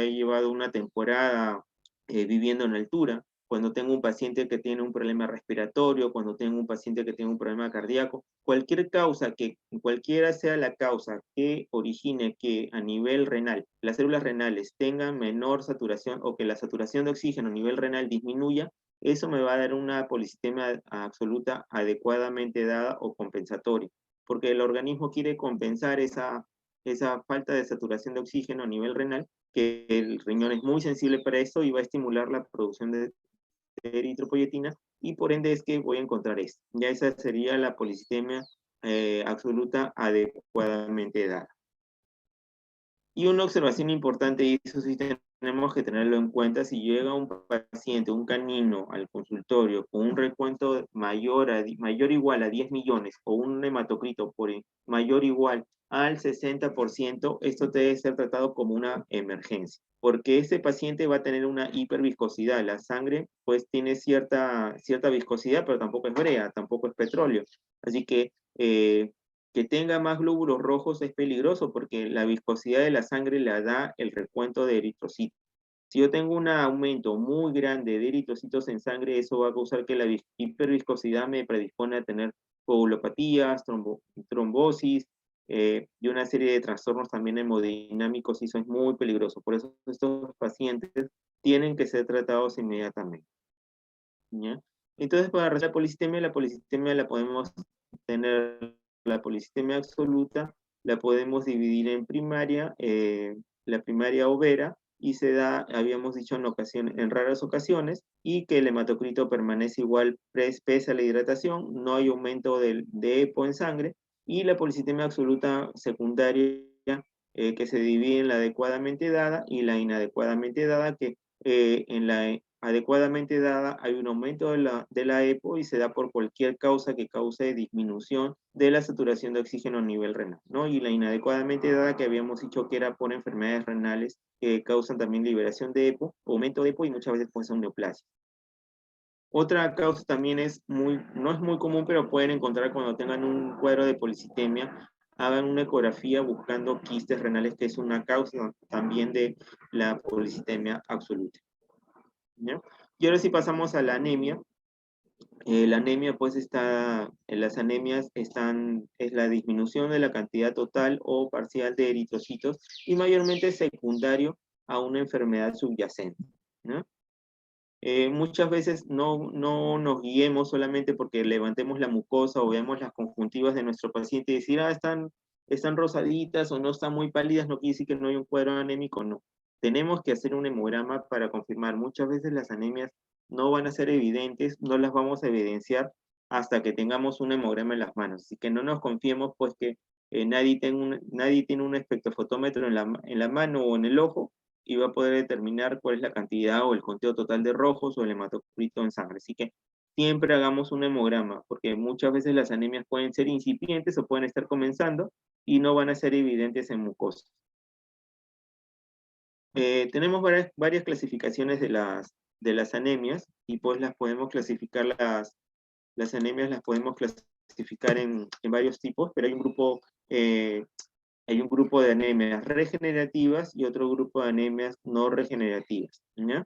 llevado una temporada viviendo en altura, cuando tengo un paciente que tiene un problema respiratorio, cuando tengo un paciente que tiene un problema cardíaco, cualquiera sea la causa que origine que a nivel renal las células renales tengan menor saturación o que la saturación de oxígeno a nivel renal disminuya, eso me va a dar una policitemia absoluta adecuadamente dada o compensatoria, porque el organismo quiere compensar esa falta de saturación de oxígeno a nivel renal, que el riñón es muy sensible para esto y va a estimular la producción de eritropoyetina, y por ende es que voy a encontrar esto. Ya esa sería la policitemia absoluta adecuadamente dada. Y una observación importante, y eso sí tenemos que tenerlo en cuenta, si llega un paciente, un canino, al consultorio con un recuento mayor o igual a 10 millones o un hematocrito mayor o igual al 60%, esto debe ser tratado como una emergencia, porque ese paciente va a tener una hiperviscosidad. La sangre pues tiene cierta viscosidad, pero tampoco es brea, tampoco es petróleo. Así que tenga más glóbulos rojos es peligroso porque la viscosidad de la sangre la da el recuento de eritrocitos. Si yo tengo un aumento muy grande de eritrocitos en sangre, eso va a causar que la hiperviscosidad me predispone a tener coagulopatías, trombosis y una serie de trastornos también hemodinámicos, y eso es muy peligroso. Por eso estos pacientes tienen que ser tratados inmediatamente, ¿ya? Entonces, para resolver la policitemia la podemos tener, la policitemia absoluta, la podemos dividir en primaria, la primaria overa, y se da, habíamos dicho en raras ocasiones, y que el hematocrito permanece igual pese a la hidratación, no hay aumento de EPO en sangre, y la policitemia absoluta secundaria, que se divide en la adecuadamente dada y la inadecuadamente dada, que en la adecuadamente dada hay un aumento de la EPO y se da por cualquier causa que cause disminución de la saturación de oxígeno a nivel renal, ¿no? Y la inadecuadamente dada, que habíamos dicho que era por enfermedades renales que causan también liberación de EPO, aumento de EPO, y muchas veces puede ser neoplasia. Otra causa también no es muy común, pero pueden encontrar cuando tengan un cuadro de policitemia, hagan una ecografía buscando quistes renales, que es una causa también de la policitemia absoluta, ¿ya? Y ahora sí pasamos a la anemia. La anemia, pues, las anemias es la disminución de la cantidad total o parcial de eritrocitos y mayormente secundario a una enfermedad subyacente, ¿no? Muchas veces no nos guiemos solamente porque levantemos la mucosa o veamos las conjuntivas de nuestro paciente y decir, están rosaditas o no están muy pálidas, no quiere decir que no hay un cuadro anémico, no. Tenemos que hacer un hemograma para confirmar. Muchas veces las anemias no van a ser evidentes, no las vamos a evidenciar hasta que tengamos un hemograma en las manos. Así que no nos confiemos pues que nadie tiene un espectrofotómetro en la mano o en el ojo y va a poder determinar cuál es la cantidad o el conteo total de rojos o el hematocrito en sangre. Así que siempre hagamos un hemograma, porque muchas veces las anemias pueden ser incipientes o pueden estar comenzando y no van a ser evidentes en mucosa. Tenemos varias clasificaciones de las anemias y pues las podemos clasificar, las anemias las podemos clasificar en varios tipos, pero hay un grupo de anemias regenerativas y otro grupo de anemias no regenerativas, ¿ya?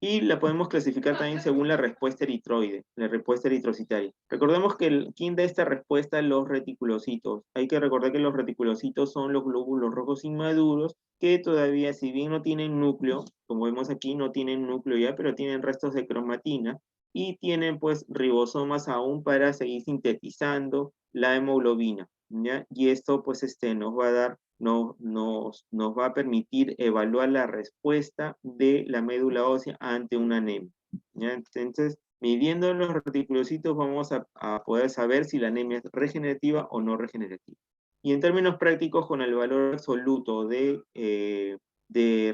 Y la podemos clasificar también según la respuesta eritroide, la respuesta eritrocitaria. Recordemos que ¿quién da esta respuesta? Los reticulocitos. Hay que recordar que los reticulocitos son los glóbulos rojos inmaduros que todavía, si bien no tienen núcleo, como vemos aquí, no tienen núcleo ya, pero tienen restos de cromatina y tienen pues ribosomas aún para seguir sintetizando la hemoglobina, ¿ya? Y esto pues nos va a dar nos va a permitir evaluar la respuesta de la médula ósea ante una anemia, ¿ya? Entonces, midiendo los reticulocitos vamos a poder saber si la anemia es regenerativa o no regenerativa. Y en términos prácticos, con el valor absoluto de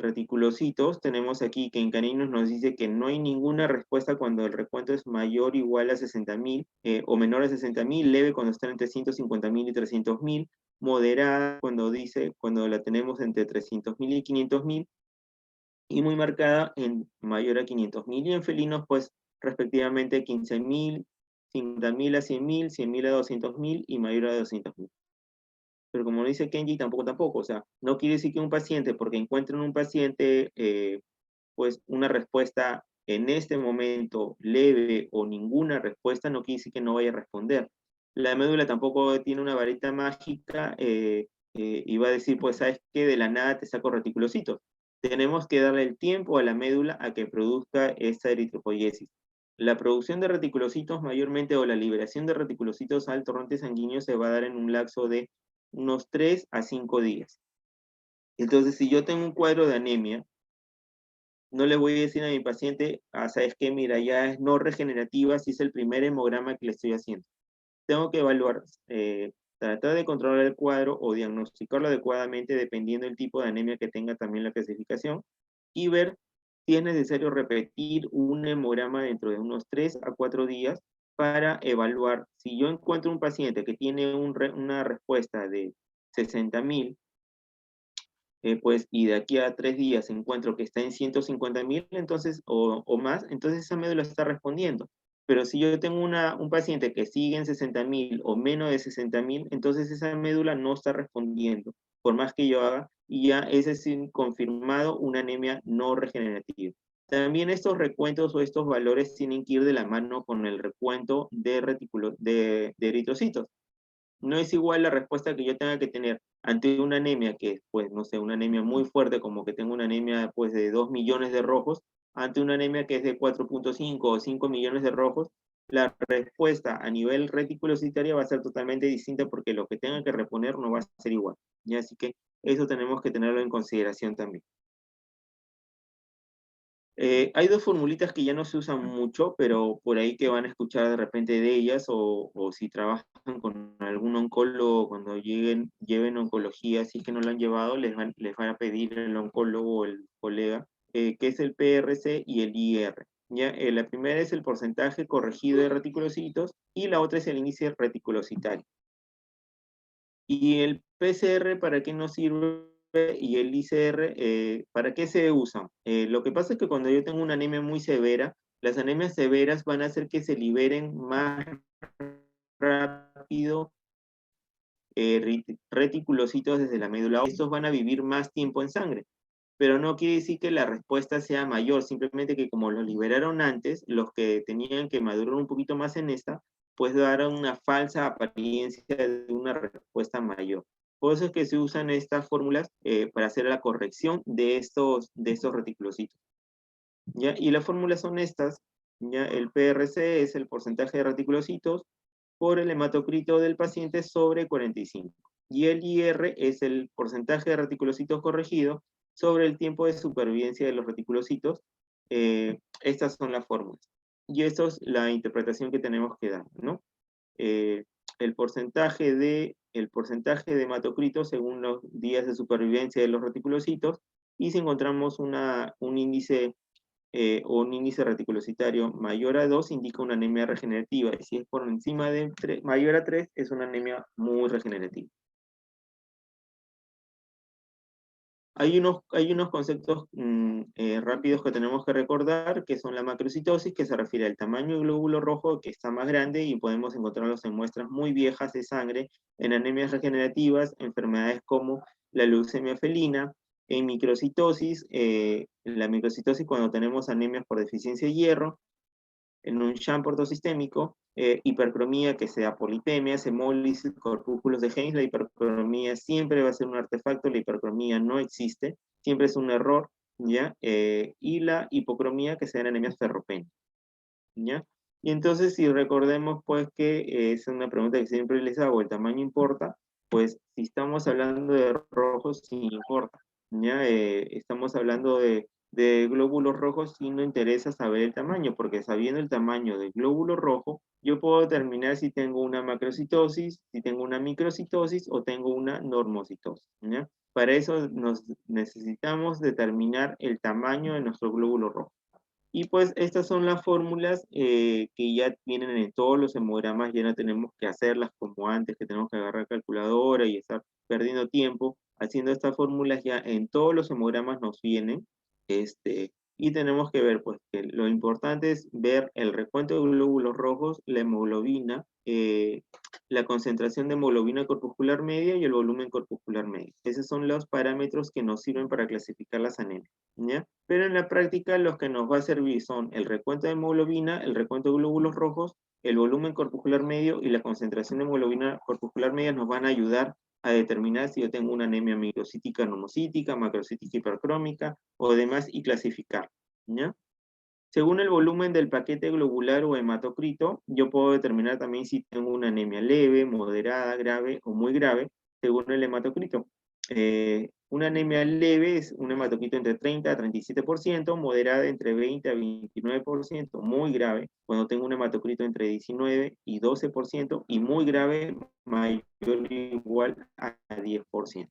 reticulocitos, tenemos aquí que en caninos nos dice que no hay ninguna respuesta cuando el recuento es mayor o igual a 60.000 o menor a 60.000, leve cuando está entre 150.000 y 300.000, moderada cuando la tenemos entre 300.000 y 500.000, y muy marcada en mayor a 500.000, y en felinos, pues, respectivamente 15.000, 50.000 a 100.000, 100.000 a 200.000 y mayor a 200.000. Pero como dice Kenji, tampoco, o sea, no quiere decir que un paciente, porque encuentren un paciente, pues, una respuesta en este momento leve o ninguna respuesta, no quiere decir que no vaya a responder. La médula tampoco tiene una varita mágica y va a decir, pues, ¿sabes qué? De la nada te saco reticulocitos. Tenemos que darle el tiempo a la médula a que produzca esta eritropoiesis. La producción de reticulocitos mayormente o la liberación de reticulocitos al torrente sanguíneo se va a dar en un lapso de unos 3 a 5 días. Entonces, si yo tengo un cuadro de anemia, no le voy a decir a mi paciente, ¿sabes qué? Mira, ya es no regenerativa, si es el primer hemograma que le estoy haciendo. Tengo que evaluar, tratar de controlar el cuadro o diagnosticarlo adecuadamente dependiendo del tipo de anemia que tenga también la clasificación y ver si es necesario repetir un hemograma dentro de unos 3 a 4 días para evaluar. Si yo encuentro un paciente que tiene una respuesta de 60.000, pues, y de aquí a 3 días encuentro que está en 150.000, entonces, o más, entonces esa médula está respondiendo. Pero si yo tengo un paciente que sigue en 60.000 o menos de 60.000, entonces esa médula no está respondiendo, por más que yo haga, y ya ese es confirmado una anemia no regenerativa. También estos recuentos o estos valores tienen que ir de la mano con el recuento de eritrocitos. No es igual la respuesta que yo tenga que tener ante una anemia que es, pues, no sé, una anemia muy fuerte, como que tengo una anemia, pues, de 2 millones de rojos, ante una anemia que es de 4.5 o 5 millones de rojos, la respuesta a nivel reticulocitaria va a ser totalmente distinta porque lo que tenga que reponer no va a ser igual, ¿ya? Así que eso tenemos que tenerlo en consideración también. Hay dos formulitas que ya no se usan mucho, pero por ahí que van a escuchar de repente de ellas, o si trabajan con algún oncólogo cuando lleven oncología, si es que no lo han llevado, les van a pedir el oncólogo o el colega, que es el PRC y el IR. ¿Ya? La primera es el porcentaje corregido de reticulocitos y la otra es el índice reticulocitario. Y el PCR, ¿para qué nos sirve? y el ICR, ¿para qué se usan? Lo que pasa es que cuando yo tengo una anemia muy severa, las anemias severas van a hacer que se liberen más rápido reticulocitos desde la médula ósea. Estos van a vivir más tiempo en sangre, pero no quiere decir que la respuesta sea mayor, simplemente que como los liberaron antes, los que tenían que madurar un poquito más en esta, pues dar una falsa apariencia de una respuesta mayor. Por eso es que se usan estas fórmulas para hacer la corrección de estos reticulocitos. ¿Ya? Y las fórmulas son estas, ¿ya? El PRC es el porcentaje de reticulocitos por el hematocrito del paciente sobre 45. Y el IR es el porcentaje de reticulocitos corregido sobre el tiempo de supervivencia de los reticulocitos. Estas son las fórmulas. Y esto es la interpretación que tenemos que dar, ¿no? El porcentaje de hematocrito según los días de supervivencia de los reticulocitos, y si encontramos un índice o un índice reticulocitario mayor a 2 indica una anemia regenerativa, y si es por encima de mayor a 3 es una anemia muy regenerativa. Hay unos conceptos rápidos que tenemos que recordar, que son la macrocitosis, que se refiere al tamaño del glóbulo rojo, que está más grande, y podemos encontrarlos en muestras muy viejas de sangre, en anemias regenerativas, enfermedades como la leucemia felina, en microcitosis, la microcitosis cuando tenemos anemias por deficiencia de hierro, en un shunt ortosistémico, hipercromía que sea polipemia, hemólisis, corpúsculos de Heinz. La hipercromía siempre va a ser un artefacto, la hipercromía no existe, siempre es un error, ¿ya? Y la hipocromía que sean anemias ferropénicas, ¿ya? Y entonces si recordemos pues que es una pregunta que siempre les hago, ¿el tamaño importa? Pues si estamos hablando de rojos, sí importa, ¿ya? Estamos hablando de glóbulos rojos, sí no interesa saber el tamaño, porque sabiendo el tamaño del glóbulo rojo, yo puedo determinar si tengo una macrocitosis, si tengo una microcitosis o tengo una normocitosis, ¿ya? Para eso necesitamos determinar el tamaño de nuestro glóbulo rojo. Y pues estas son las fórmulas que ya vienen en todos los hemogramas, ya no tenemos que hacerlas como antes, que tenemos que agarrar calculadora y estar perdiendo tiempo. Haciendo estas fórmulas ya en todos los hemogramas nos vienen, y tenemos que ver, pues, que lo importante es ver el recuento de glóbulos rojos, la hemoglobina, la concentración de hemoglobina corpuscular media y el volumen corpuscular medio. Esos son los parámetros que nos sirven para clasificar las anemias, ¿ya? Pero en la práctica los que nos va a servir son el recuento de hemoglobina, el recuento de glóbulos rojos, el volumen corpuscular medio y la concentración de hemoglobina corpuscular media nos van a ayudar a determinar si yo tengo una anemia microcítica, nomocítica, macrocítica hipercrómica o demás, y clasificar, ¿ya? Según el volumen del paquete globular o hematocrito, yo puedo determinar también si tengo una anemia leve, moderada, grave o muy grave, según el hematocrito. Una anemia leve es un hematocrito entre 30 a 37%, moderada entre 20 a 29%, muy grave cuando tengo un hematocrito entre 19 y 12%, y muy grave mayor o igual a 10%.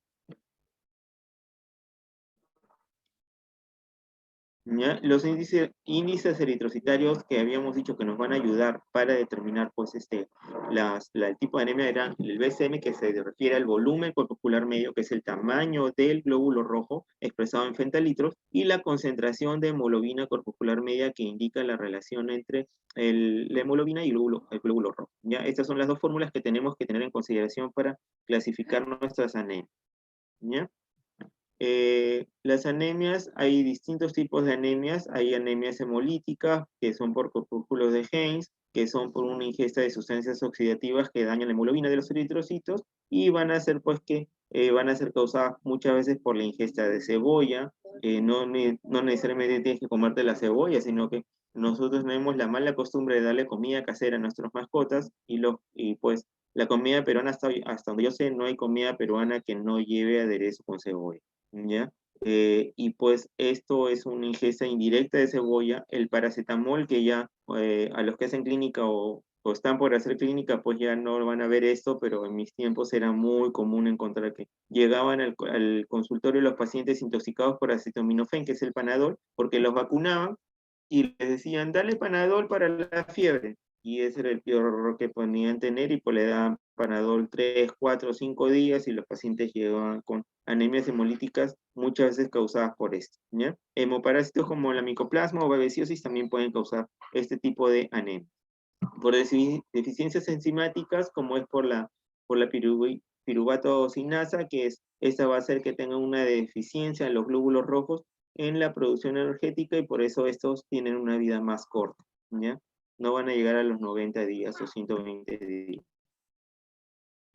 ¿Ya? Los índices eritrocitarios que habíamos dicho que nos van a ayudar para determinar pues, el tipo de anemia eran el BCM, que se refiere al volumen corpuscular medio, que es el tamaño del glóbulo rojo expresado en fentalitros, y la concentración de hemoglobina corpuscular media, que indica la relación entre la hemoglobina y el glóbulo rojo. ¿Ya? Estas son las dos fórmulas que tenemos que tener en consideración para clasificar nuestras anemias, ¿ya? Las anemias, hay distintos tipos de anemias. Hay anemias hemolíticas, que son por corpúsculos de Heinz, que son por una ingesta de sustancias oxidativas que dañan la hemoglobina de los eritrocitos, y van a ser pues que van a ser causadas muchas veces por la ingesta de cebolla. No necesariamente tienes que comerte la cebolla, sino que nosotros tenemos la mala costumbre de darle comida casera a nuestras mascotas, y pues la comida peruana, hasta donde yo sé, no hay comida peruana que no lleve aderezo con cebolla, ¿ya? Y pues esto es una ingesta indirecta de cebolla. El paracetamol, que ya a los que hacen clínica o están por hacer clínica, pues ya no van a ver esto, pero en mis tiempos era muy común encontrar que llegaban al consultorio los pacientes intoxicados por acetaminofén, que es el Panadol, porque los vacunaban y les decían, dale Panadol para la fiebre. Y ese era el peor error que podían tener, y pues le daban Panadol 3, 4, 5 días, y los pacientes llegaban con anemias hemolíticas muchas veces causadas por esto, ¿ya? Hemoparásitos como la micoplasma o babesiosis también pueden causar este tipo de anemia. Por deficiencias enzimáticas, como es por la piruvato sinasa, esta va a hacer que tengan una deficiencia en los glóbulos rojos en la producción energética y por eso estos tienen una vida más corta, ¿ya? No van a llegar a los 90 días o 120 días.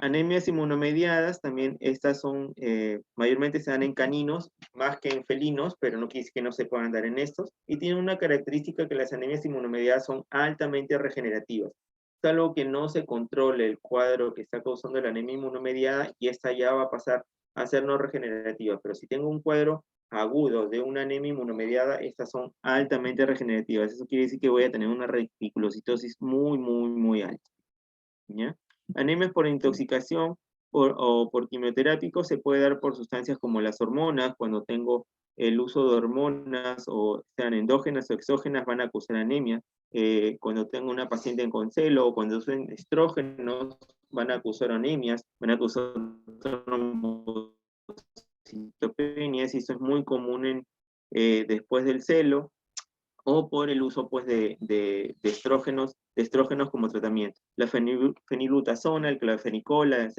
Anemias inmunomediadas, también estas son, mayormente se dan en caninos, más que en felinos, pero no quiere decir que no se puedan dar en estos, y tienen una característica que las anemias inmunomediadas son altamente regenerativas. Salvo que no se controle el cuadro que está causando la anemia inmunomediada, y esta ya va a pasar a ser no regenerativa, pero si tengo un cuadro agudo de una anemia inmunomediada, estas son altamente regenerativas. Eso quiere decir que voy a tener una reticulocitosis muy alta, ¿ya? Anemias por intoxicación o por quimioterápicos se puede dar por sustancias como las hormonas. Cuando tengo el uso de hormonas, o sean endógenas o exógenas, van a causar anemia. Cuando tengo una paciente en concelo o cuando usen estrógenos, van a causar anemias, van a causar trombocitopenias, y eso es muy común después del celo, o por el uso pues, de estrógenos como tratamiento. La fenilbutazona, el clorfenicol, las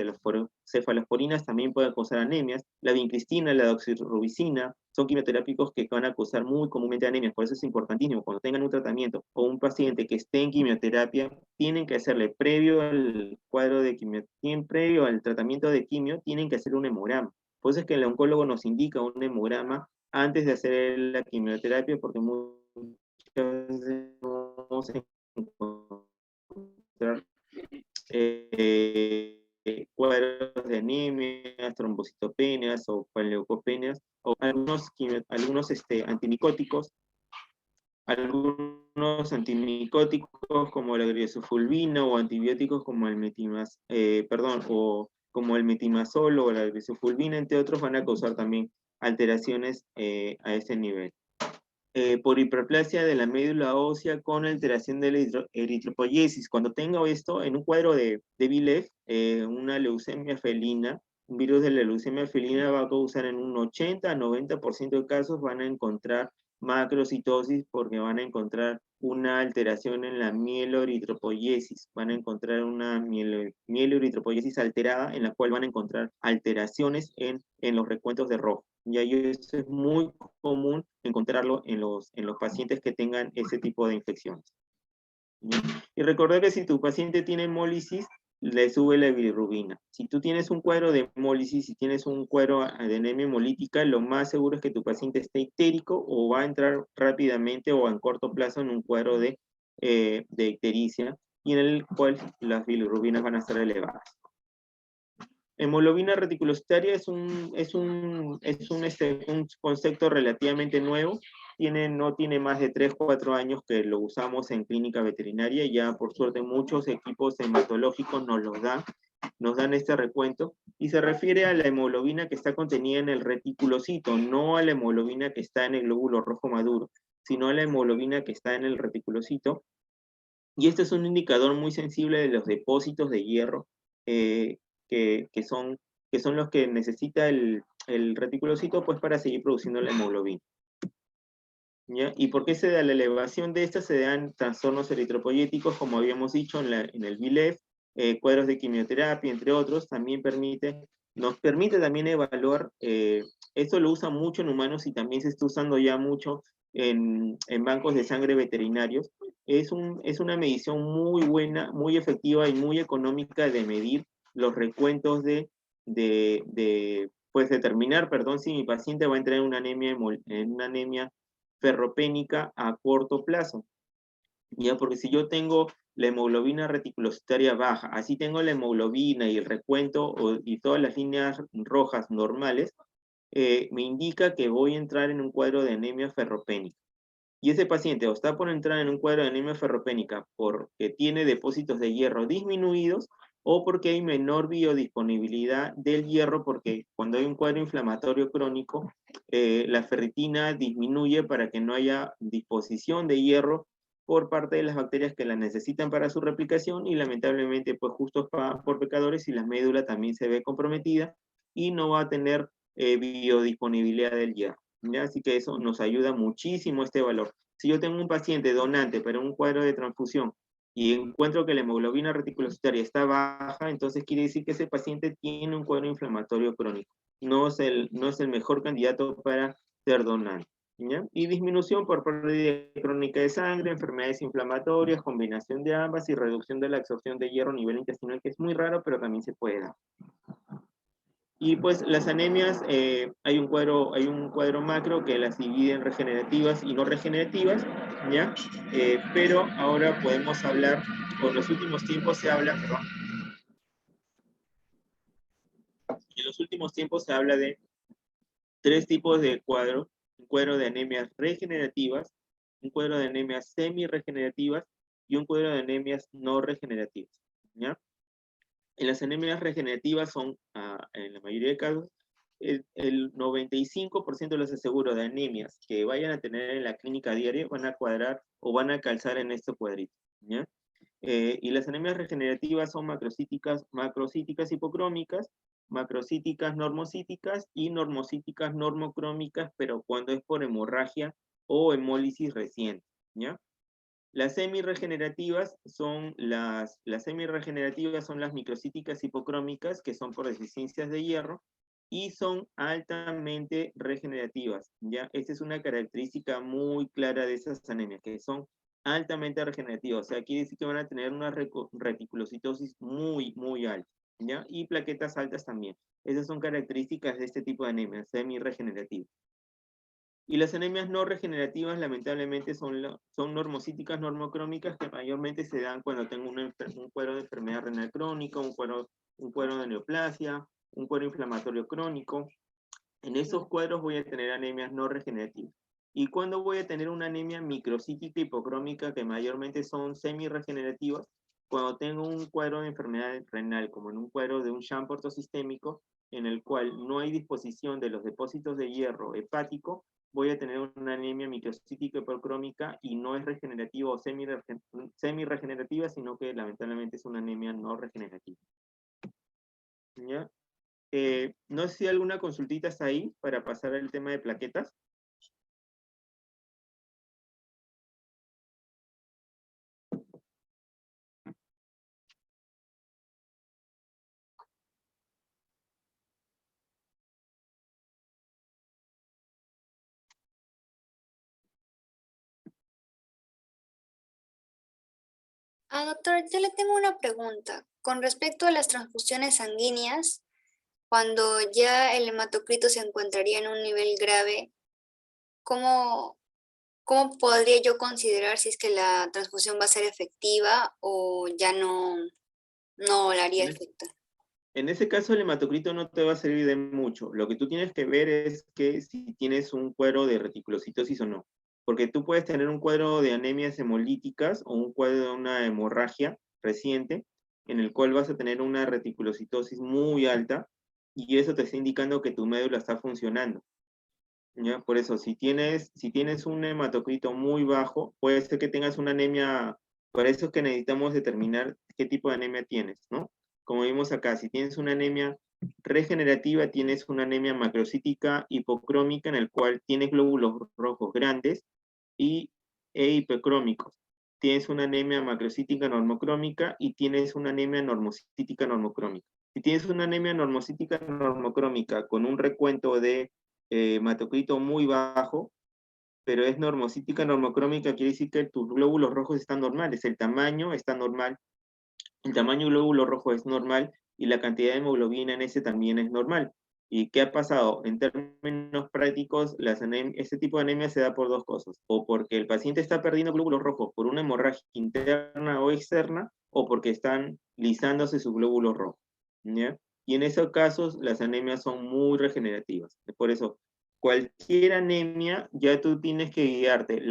cefalosporinas también pueden causar anemias. La vincristina, la doxirubicina, son quimioterápicos que van a causar muy comúnmente anemias. Por eso es importantísimo, cuando tengan un tratamiento o un paciente que esté en quimioterapia, tienen que hacerle previo al cuadro de quimio, previo al tratamiento de quimio, tienen que hacer un hemograma. Por eso es que el oncólogo nos indica un hemograma antes de hacer la quimioterapia, porque muchas veces vamos a encontrar cuadros de anemias, trombocitopenias o panleucopenias, o algunos antimicóticos, como la grisofulvina, o antibióticos como el como el metimazol o la grisofulvina, entre otros, van a causar también alteraciones a ese nivel. Por hiperplasia de la médula ósea con alteración de la eritropoiesis. Cuando tengo esto, en un cuadro de BILEF, una leucemia felina, un virus de la leucemia felina va a causar en un 80-90% de casos, van a encontrar macrocitosis, porque van a encontrar una alteración en la mieloeritropoiesis, van a encontrar una mieloeritropoiesis alterada, en la cual van a encontrar alteraciones en los recuentos de rojo. Y esto es muy común encontrarlo en los pacientes que tengan ese tipo de infecciones. Y recordar que si tu paciente tiene hemólisis, le sube la bilirrubina. Si tú tienes un cuadro de hemólisis, si tienes un cuadro de anemia hemolítica, lo más seguro es que tu paciente esté ictérico o va a entrar rápidamente o en corto plazo en un cuadro de ictericia, y en el cual las bilirrubinas van a estar elevadas. Hemoglobina reticulocitaria es un concepto relativamente nuevo. No tiene más de 3-4 años que lo usamos en clínica veterinaria. Ya por suerte muchos equipos hematológicos nos dan este recuento, y se refiere a la hemoglobina que está contenida en el reticulocito, no a la hemoglobina que está en el glóbulo rojo maduro, sino a la hemoglobina que está en el reticulocito. Y este es un indicador muy sensible de los depósitos de hierro, que son los que necesita el reticulocito, pues, para seguir produciendo la hemoglobina. ¿Ya? ¿Y por qué se da la elevación de esta? Se dan trastornos eritropoyéticos, como habíamos dicho en el BILEF, cuadros de quimioterapia, entre otros. También nos permite también evaluar, esto lo usa mucho en humanos y también se está usando ya mucho en bancos de sangre veterinarios. Es una medición muy buena, muy efectiva y muy económica de medir los recuentos pues determinar, si mi paciente va a entrar en una anemia ferropénica a corto plazo. Ya, porque si yo tengo la hemoglobina reticulocitaria baja, así tengo la hemoglobina y el recuento y todas las líneas rojas normales, me indica que voy a entrar en un cuadro de anemia ferropénica. Y ese paciente o está por entrar en un cuadro de anemia ferropénica porque tiene depósitos de hierro disminuidos, o porque hay menor biodisponibilidad del hierro, porque cuando hay un cuadro inflamatorio crónico, la ferritina disminuye para que no haya disposición de hierro por parte de las bacterias que la necesitan para su replicación, y lamentablemente, pues justos por pecadores, y la médula también se ve comprometida y no va a tener biodisponibilidad del hierro. ¿Ya? Así que eso nos ayuda muchísimo este valor. Si yo tengo un paciente donante para un cuadro de transfusión y encuentro que la hemoglobina reticulocitaria está baja, entonces quiere decir que ese paciente tiene un cuadro inflamatorio crónico. No es el mejor candidato para ser donante. ¿Ya? Y disminución por pérdida crónica de sangre, enfermedades inflamatorias, combinación de ambas y reducción de la absorción de hierro a nivel intestinal, que es muy raro, pero también se puede dar. Y pues las anemias, hay un cuadro macro que las divide en regenerativas y no regenerativas, ¿ya? Pero ahora podemos hablar, o en los últimos tiempos se habla, perdón, en los últimos tiempos se habla de tres tipos de cuadros: un cuadro de anemias regenerativas, un cuadro de anemias semi-regenerativas y un cuadro de anemias no regenerativas, ¿ya? En las anemias regenerativas son, en la mayoría de casos, el 95% les aseguro de anemias que vayan a tener en la clínica diaria van a cuadrar o van a calzar en este cuadrito, ¿ya? Y las anemias regenerativas son macrocíticas hipocrómicas, macrocíticas normocíticas y normocíticas normocrómicas, pero cuando es por hemorragia o hemólisis reciente, ¿ya? Las semirregenerativas son las microcíticas hipocrómicas, que son por deficiencias de hierro, y son altamente regenerativas, ¿ya? Esta es una característica muy clara de esas anemias, que son altamente regenerativas, o sea, quiere decir que van a tener una reticulocitosis muy, muy alta, ¿ya? Y plaquetas altas también. Esas son características de este tipo de anemias, semi-regenerativas. Y las anemias no regenerativas, lamentablemente, son normocíticas normocrómicas, que mayormente se dan cuando tengo un cuadro de enfermedad renal crónica, un cuadro de neoplasia, un cuadro inflamatorio crónico. En esos cuadros voy a tener anemias no regenerativas. ¿Y cuándo voy a tener una anemia microcítica hipocrómica, que mayormente son semi-regenerativas? Cuando tengo un cuadro de enfermedad renal, como en un cuadro de un Shunt ortosistémico, en el cual no hay disposición de los depósitos de hierro hepático, voy a tener una anemia microcítica hipocrómica y no es regenerativa o semi-regenerativa, sino que lamentablemente es una anemia no regenerativa. ¿Ya? No sé si hay alguna consultita está ahí para pasar al tema de plaquetas. Doctor, yo le tengo una pregunta. Con respecto a las transfusiones sanguíneas, cuando ya el hematocrito se encontraría en un nivel grave, ¿cómo podría yo considerar si es que la transfusión va a ser efectiva o ya no le haría efecto? En ese caso, el hematocrito no te va a servir de mucho. Lo que tú tienes que ver es que si tienes un cuadro de reticulocitosis o no. Porque tú puedes tener un cuadro de anemias hemolíticas o un cuadro de una hemorragia reciente, en el cual vas a tener una reticulocitosis muy alta, y eso te está indicando que tu médula está funcionando. ¿Ya? Por eso, si tienes un hematocrito muy bajo, puede ser que tengas una anemia. Por eso es que necesitamos determinar qué tipo de anemia tienes, ¿no? Como vimos acá, si tienes una anemia regenerativa, tienes una anemia macrocítica hipocrómica, en el cual tienes glóbulos rojos grandes e hipercrómicos. Tienes una anemia macrocítica normocrómica y tienes una anemia normocítica normocrómica. Si tienes una anemia normocítica normocrómica con un recuento de hematocrito muy bajo, pero es normocítica normocrómica, quiere decir que tus glóbulos rojos están normales, el tamaño está normal, el tamaño del glóbulo rojo es normal y la cantidad de hemoglobina en ese también es normal. ¿Y qué ha pasado? En términos prácticos, este tipo de anemia se da por dos cosas: o porque el paciente está perdiendo glóbulos rojos por una hemorragia interna o externa, o porque están lisándose sus glóbulos rojos, ¿ya? Y en esos casos, las anemias son muy regenerativas. Por eso, cualquier anemia, ya tú tienes que guiarte.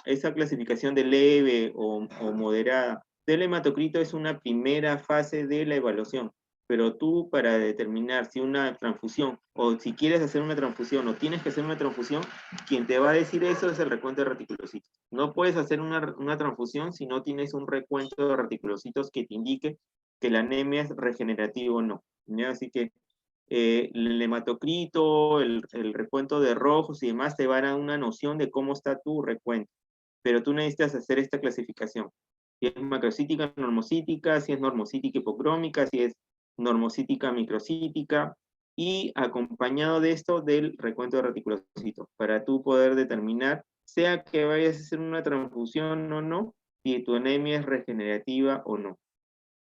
Esa clasificación de leve o moderada del hematocrito es una primera fase de la evaluación, pero tú, para determinar si una transfusión, o si quieres hacer una transfusión o tienes que hacer una transfusión, quien te va a decir eso es el recuento de reticulocitos. No puedes hacer una transfusión si no tienes un recuento de reticulocitos que te indique que la anemia es regenerativa o no, ¿ya? Así que el hematocrito, el recuento de rojos y demás te van a dar una noción de cómo está tu recuento. Pero tú necesitas hacer esta clasificación. Si es macrocítica, normocítica, si es normocítica hipocrómica, si es normocítica microcítica, y acompañado de esto del recuento de reticulocitos, para tú poder determinar, sea que vayas a hacer una transfusión o no, si tu anemia es regenerativa o no.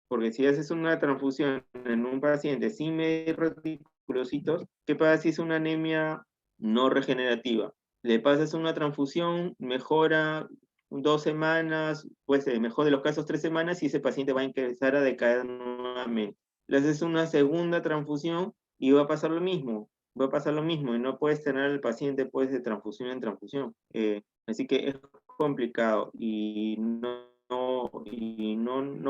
Porque si haces una transfusión en un paciente sin medir reticulocitos, ¿qué pasa si es una anemia no regenerativa? Le pasas una transfusión, mejora 2 semanas, pues mejor de los casos 3 semanas y ese paciente va a empezar a decaer nuevamente. Le haces una segunda transfusión y va a pasar lo mismo, va a pasar lo mismo y no puedes tener al paciente pues de transfusión en transfusión. Así que es complicado y no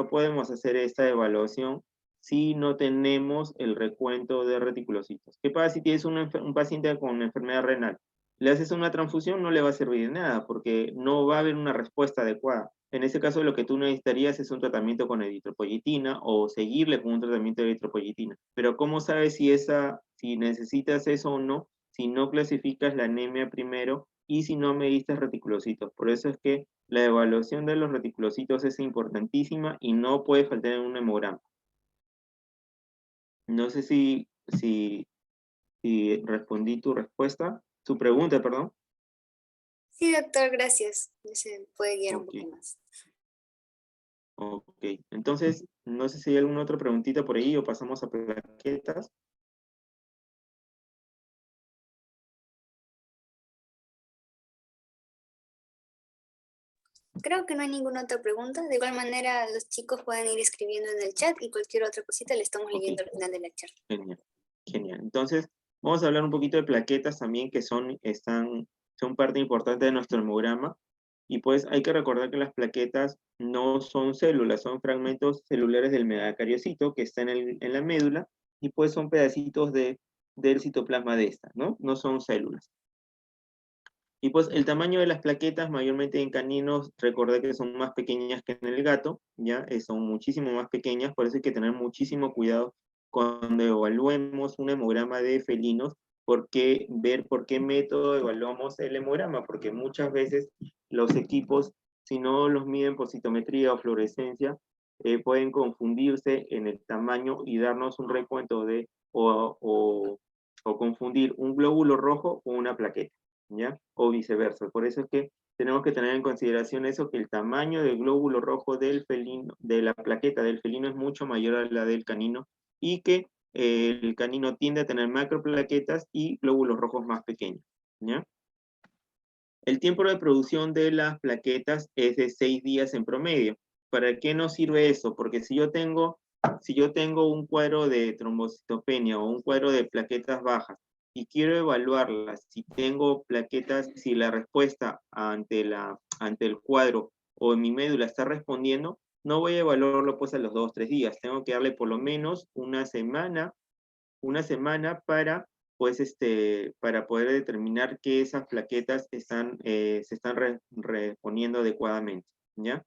podemos hacer esta evaluación si no tenemos el recuento de reticulocitos. ¿Qué pasa si tienes un paciente con enfermedad renal? Le haces una transfusión, no le va a servir de nada, porque no va a haber una respuesta adecuada. En ese caso, lo que tú necesitarías es un tratamiento con eritropoyetina o seguirle con un tratamiento de eritropoyetina. Pero ¿cómo sabes si necesitas eso o no, si no clasificas la anemia primero y si no mediste reticulocitos? Por eso es que la evaluación de los reticulocitos es importantísima y no puede faltar en un hemograma. No sé si respondí su pregunta, perdón. Sí, doctor, gracias. Se puede guiar un Ok, poco más. ok. Entonces, no sé si hay alguna otra preguntita por ahí o pasamos a plaquetas. Creo que no hay ninguna otra pregunta. De igual manera, los chicos pueden ir escribiendo en el chat y cualquier otra cosita le estamos leyendo al final de la charla. Genial, genial. Entonces, vamos a hablar un poquito de plaquetas también, que son parte importante de nuestro hemograma. Y pues hay que recordar que las plaquetas no son células, son fragmentos celulares del megacariocito que está en la médula, y pues son pedacitos del citoplasma de esta, ¿no? No son células. Y pues el tamaño de las plaquetas, mayormente en caninos, recordé que son más pequeñas que en el gato, ¿ya? Son muchísimo más pequeñas, por eso hay que tener muchísimo cuidado cuando evaluemos un hemograma de felinos, ver por qué método evaluamos el hemograma, porque muchas veces los equipos, si no los miden por citometría o fluorescencia, pueden confundirse en el tamaño y darnos un recuento o confundir un glóbulo rojo con una plaqueta, ¿ya? O viceversa. Por eso es que tenemos que tener en consideración eso, que el tamaño del glóbulo rojo del felino, de la plaqueta del felino, es mucho mayor a la del canino, y que el canino tiende a tener macroplaquetas y glóbulos rojos más pequeños, ¿ya? El tiempo de producción de las plaquetas es de 6 días en promedio. ¿Para qué nos sirve eso? Porque si yo tengo un cuadro de trombocitopenia o un cuadro de plaquetas bajas y quiero evaluarlas, si tengo plaquetas, si la respuesta ante el cuadro o en mi médula está respondiendo, no voy a evaluarlo pues a los 2 o 3 días. Tengo que darle por lo menos una semana para poder determinar que esas plaquetas se están reponiendo adecuadamente, ¿ya?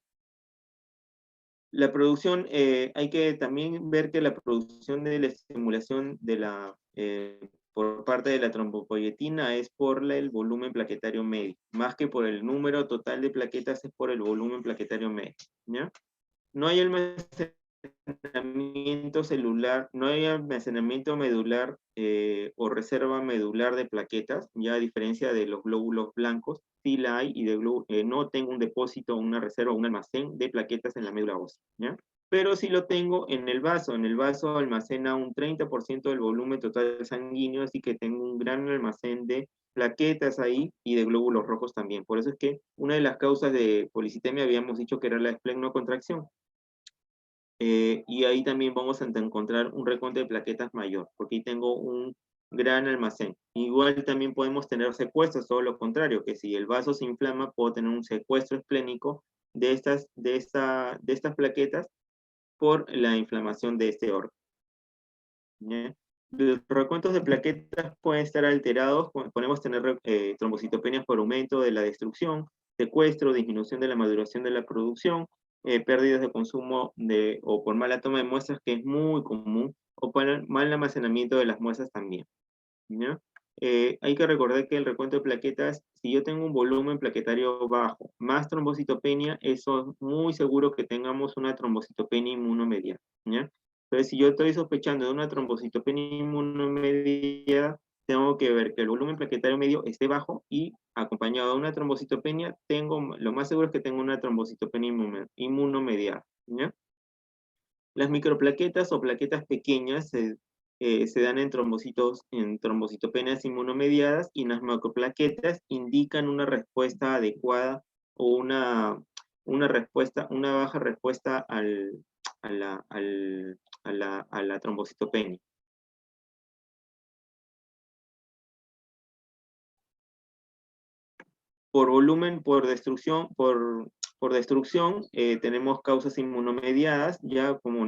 La producción, hay que también ver que la producción de la estimulación por parte de la trombopoyetina es por el volumen plaquetario medio, más que por el número total de plaquetas, es por el volumen plaquetario medio, ¿ya? No hay almacenamiento celular, no hay almacenamiento medular o reserva medular de plaquetas, ya a diferencia de los glóbulos blancos, sí la hay, y no tengo un depósito, una reserva, un almacén de plaquetas en la médula ósea, ¿ya? Pero sí lo tengo en el vaso almacena un 30% del volumen total sanguíneo, así que tengo un gran almacén de plaquetas ahí y de glóbulos rojos también. Por eso es que una de las causas de policitemia habíamos dicho que era la esplenocontracción. Y ahí también vamos a encontrar un recuento de plaquetas mayor, porque ahí tengo un gran almacén. Igual también podemos tener secuestros, todo lo contrario, que si el vaso se inflama, puedo tener un secuestro esplénico de estas plaquetas por la inflamación de este órgano, ¿ya? Los recuentos de plaquetas pueden estar alterados, podemos tener trombocitopenias por aumento de la destrucción, secuestro, disminución de la maduración de la producción, pérdidas de consumo o por mala toma de muestras, que es muy común, o para mal almacenamiento de las muestras también, ¿ya? Hay que recordar que el recuento de plaquetas, si yo tengo un volumen plaquetario bajo, más trombocitopenia, eso es muy seguro que tengamos una trombocitopenia inmunomediada, ¿ya? Entonces, si yo estoy sospechando de una trombocitopenia inmunomediada, tengo que ver que el volumen plaquetario medio esté bajo y acompañado de una trombocitopenia, lo más seguro es que tengo una trombocitopenia inmunomediada, ¿ya? Las microplaquetas o plaquetas pequeñas se dan en trombocitopenias inmunomediadas, y las macroplaquetas indican una respuesta adecuada o una baja respuesta a la trombocitopenia. Por volumen, por destrucción, tenemos causas inmunomediadas, ya como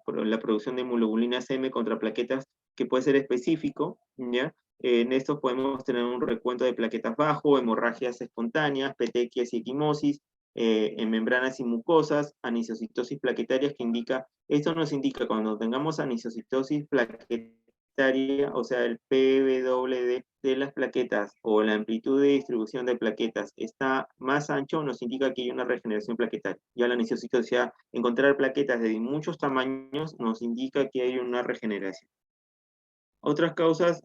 por la producción de inmunoglobulinas M contra plaquetas, que puede ser específico, ¿ya? En estos podemos tener un recuento de plaquetas bajo, hemorragias espontáneas, petequias y equimosis, en membranas y mucosas, anisocitosis plaquetarias, esto nos indica cuando tengamos anisocitosis plaquetaria, o sea, el PWD de las plaquetas o la amplitud de distribución de plaquetas está más ancho, nos indica que hay una regeneración plaquetaria. Ya la anisocitosis, o sea, encontrar plaquetas de muchos tamaños nos indica que hay una regeneración. Otras causas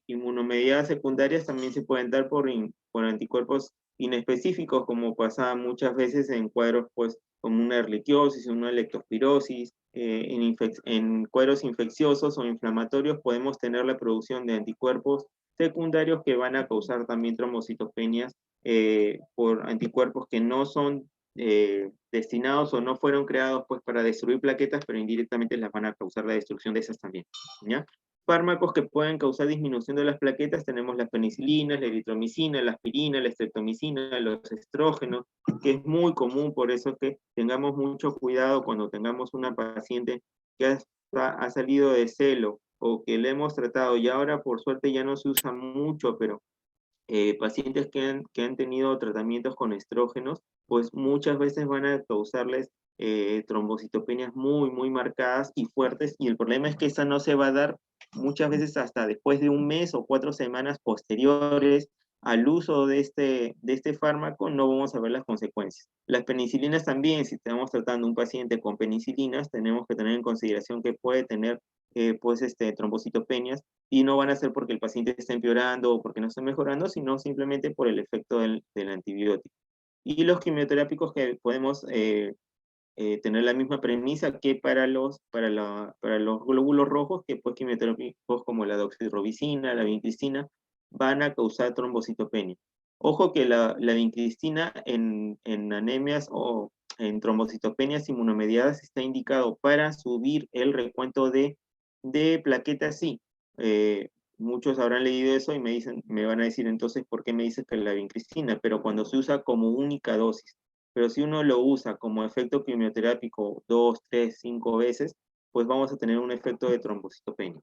inmunomediadas secundarias también se pueden dar por anticuerpos inespecíficos, como pasa muchas veces en cuadros pues, como una erliquiosis, una leptospirosis. En cuadros infecciosos o inflamatorios podemos tener la producción de anticuerpos secundarios que van a causar también trombocitopenias por anticuerpos que no son destinados o no fueron creados pues, para destruir plaquetas, pero indirectamente las van a causar la destrucción de esas también, ¿ya? Fármacos que pueden causar disminución de las plaquetas, tenemos las penicilinas, la eritromicina, la aspirina, la estreptomicina, los estrógenos, que es muy común, por eso que tengamos mucho cuidado cuando tengamos una paciente que ha salido de celo o que le hemos tratado y ahora por suerte ya no se usa mucho, pero pacientes que han tenido tratamientos con estrógenos, pues muchas veces van a causarles trombocitopenias muy marcadas y fuertes, y el problema es que esa no se va a dar muchas veces hasta después de un mes o 4 semanas posteriores al uso de este fármaco, no vamos a ver las consecuencias. Las penicilinas también, si estamos tratando un paciente con penicilinas, tenemos que tener en consideración que puede tener trombocitopenias, y no van a ser porque el paciente está empeorando o porque no está mejorando, sino simplemente por el efecto del antibiótico. Y los quimioterápicos que podemos tener la misma premisa que para los glóbulos rojos, que pues quimioterápicos como la doxirubicina, la vincristina, van a causar trombocitopenia. Ojo que la vincristina en anemias o en trombocitopenias inmunomediadas está indicado para subir el recuento de plaquetas, sí. Muchos habrán leído eso y me van a decir entonces, ¿por qué me dices que la vincristina? Pero cuando se usa como única dosis. Pero si uno lo usa como efecto quimioterápico 2, 3, 5 veces, pues vamos a tener un efecto de trombocitopenia.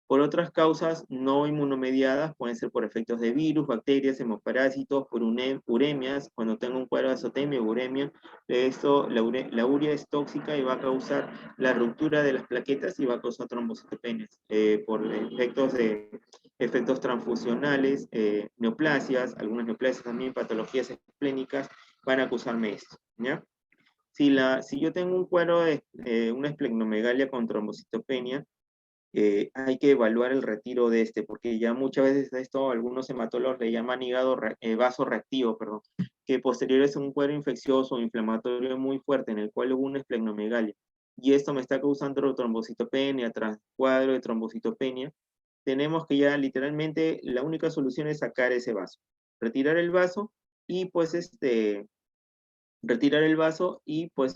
Por otras causas no inmunomediadas, pueden ser por efectos de virus, bacterias, hemoparásitos, por uremias. Cuando tengo un cuadro de azotemia o uremia, la urea es tóxica y va a causar la ruptura de las plaquetas y va a causar trombocitopenias por efectos transfusionales, neoplasias, algunas neoplasias también, patologías esplénicas, van a causarme esto, ¿ya? Si yo tengo un cuadro de una esplenomegalia con trombocitopenia, hay que evaluar el retiro de porque ya muchas veces esto algunos hematólogos le llaman vasoreactivo, perdón, que posterior es un cuadro infeccioso o inflamatorio muy fuerte en el cual hubo una esplenomegalia, y esto me está causando trombocitopenia tras cuadro de trombocitopenia. Tenemos que ya literalmente la única solución es sacar ese vaso, retirar el vaso y pues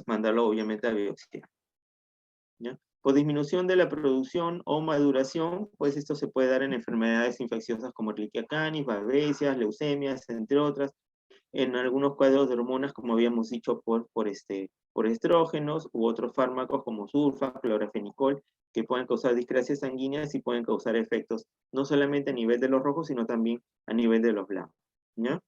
mandarlo obviamente a biopsia, ¿ya? Por disminución de la producción o maduración, pues esto se puede dar en enfermedades infecciosas como Ehrlichia canis, babesias, leucemias, entre otras, en algunos cuadros de hormonas, como habíamos dicho, por estrógenos u otros fármacos como sulfa, clorafenicol, que pueden causar discrasias sanguíneas y pueden causar efectos no solamente a nivel de los rojos, sino también a nivel de los blancos, ¿ya?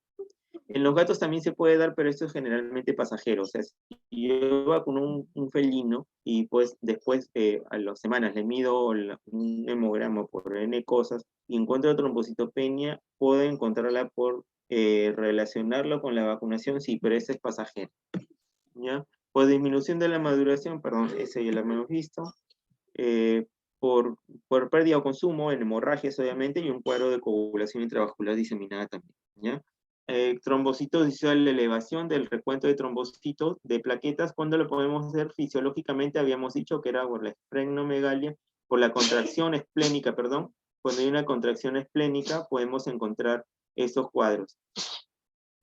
En los gatos también se puede dar, pero esto es generalmente pasajero. O sea, si yo vacuno un felino y pues después a las semanas le mido un hemograma por N cosas y encuentro trombocitopenia, puedo encontrarla por relacionarlo con la vacunación, sí, pero ese es pasajero. ¿Ya? Por disminución de la maduración, perdón, ese ya lo hemos visto. eh, por, por pérdida o consumo en hemorragias, obviamente, y un cuadro de coagulación intravascular diseminada también, ¿ya? Trombocitos, la elevación del recuento de trombocitos de plaquetas, ¿cuándo lo podemos hacer? Fisiológicamente habíamos dicho que era por la esplenomegalia, por la contracción esplénica, perdón. Cuando hay una contracción esplénica podemos encontrar estos cuadros,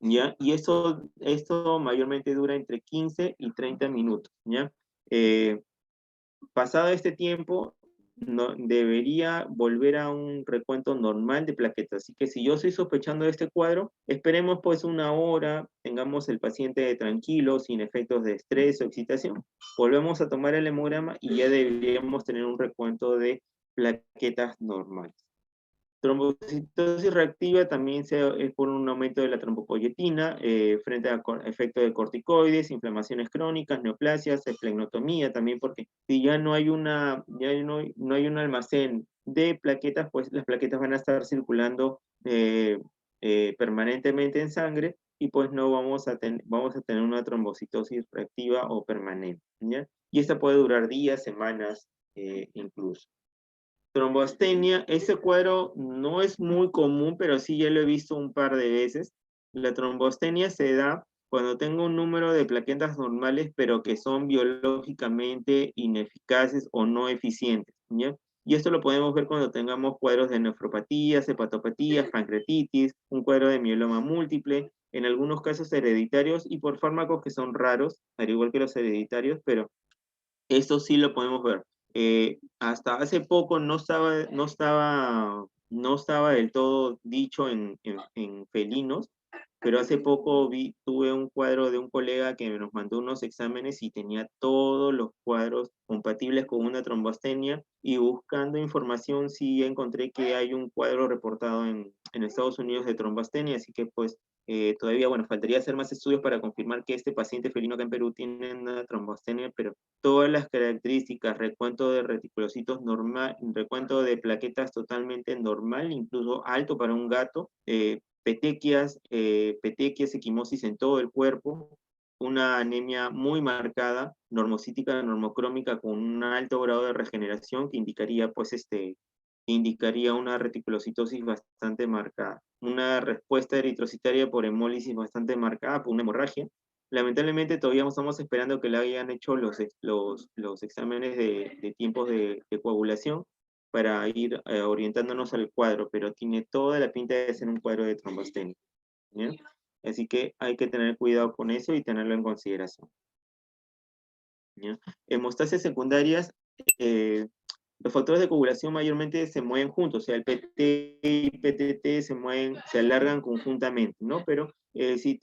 ¿ya? Y esto mayormente dura entre 15 y 30 minutos, ¿ya? Pasado este tiempo, no, debería volver a un recuento normal de plaquetas. Así que si yo estoy sospechando de este cuadro, esperemos pues una hora, tengamos el paciente tranquilo, sin efectos de estrés o excitación. Volvemos a tomar el hemograma y ya deberíamos tener un recuento de plaquetas normales. Trombocitosis reactiva también es por un aumento de la trombopoyetina frente a efectos de corticoides, inflamaciones crónicas, neoplasias, esplenotomía también, porque si ya no hay no hay un almacén de plaquetas, pues las plaquetas van a estar circulando permanentemente en sangre y pues no vamos a tener una trombocitosis reactiva o permanente, ¿ya? Y esta puede durar días, semanas, incluso. Tromboastenia, ese cuadro no es muy común, pero sí ya lo he visto un par de veces. La tromboastenia se da cuando tengo un número de plaquetas normales, pero que son biológicamente ineficaces o no eficientes, ¿ya? Y esto lo podemos ver cuando tengamos cuadros de nefropatías, hepatopatías, pancreatitis, un cuadro de mieloma múltiple, en algunos casos hereditarios y por fármacos que son raros, al igual que los hereditarios, pero esto sí lo podemos ver. Hasta hace poco no estaba del todo dicho en felinos, pero hace poco tuve un cuadro de un colega que nos mandó unos exámenes y tenía todos los cuadros compatibles con una tromboastenia y buscando información sí encontré que hay un cuadro reportado en Estados Unidos de tromboastenia, así que pues todavía, bueno, faltaría hacer más estudios para confirmar que este paciente felino acá en Perú tiene una tromboastenia, pero todas las características, recuento de reticulocitos normal, recuento de plaquetas totalmente normal, incluso alto para un gato, petequias, equimosis en todo el cuerpo, una anemia muy marcada, normocítica, normocrómica, con un alto grado de regeneración que indicaría, pues, indicaría una reticulocitosis bastante marcada, una respuesta eritrocitaria por hemólisis bastante marcada, por una hemorragia. Lamentablemente todavía estamos esperando que le hayan hecho los exámenes de tiempos de coagulación para ir orientándonos al cuadro, pero tiene toda la pinta de ser un cuadro de trombostenia, ¿ya? Así que hay que tener cuidado con eso y tenerlo en consideración, ¿ya? Hemostasis secundarias, los factores de coagulación mayormente se mueven juntos, o sea, el PT y PTT se alargan conjuntamente, ¿no? Pero si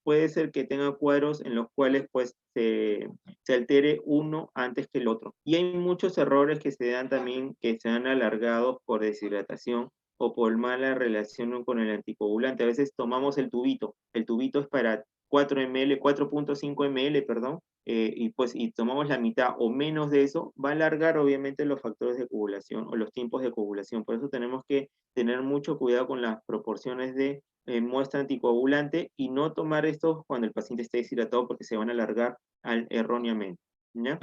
puede ser que tenga cuadros en los cuales pues se altere uno antes que el otro. Y hay muchos errores que se dan también, que se han alargado por deshidratación o por mala relación con el anticoagulante. A veces tomamos el tubito es para 4 ml, 4.5 ml, perdón, y tomamos la mitad o menos de eso, va a alargar obviamente los factores de coagulación o los tiempos de coagulación. Por eso tenemos que tener mucho cuidado con las proporciones de muestra anticoagulante y no tomar estos cuando el paciente esté deshidratado porque se van a alargar erróneamente, ¿ya?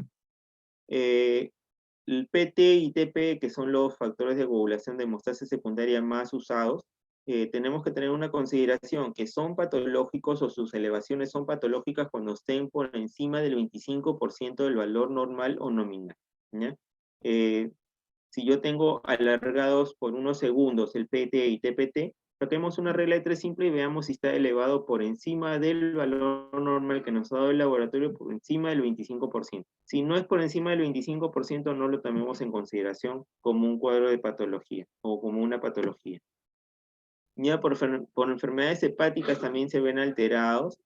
El PT y TP, que son los factores de coagulación de hemostasis secundaria más usados, tenemos que tener una consideración que son patológicos o sus elevaciones son patológicas cuando estén por encima del 25% del valor normal o nominal, ¿ya? Si yo tengo alargados por unos segundos el PT y TPT, saquemos una regla de 3 simple y veamos si está elevado por encima del valor normal que nos ha dado el laboratorio, por encima del 25%. Si no es por encima del 25%, no lo tomemos en consideración como un cuadro de patología o como una patología. Ya por enfermedades hepáticas también se ven alterados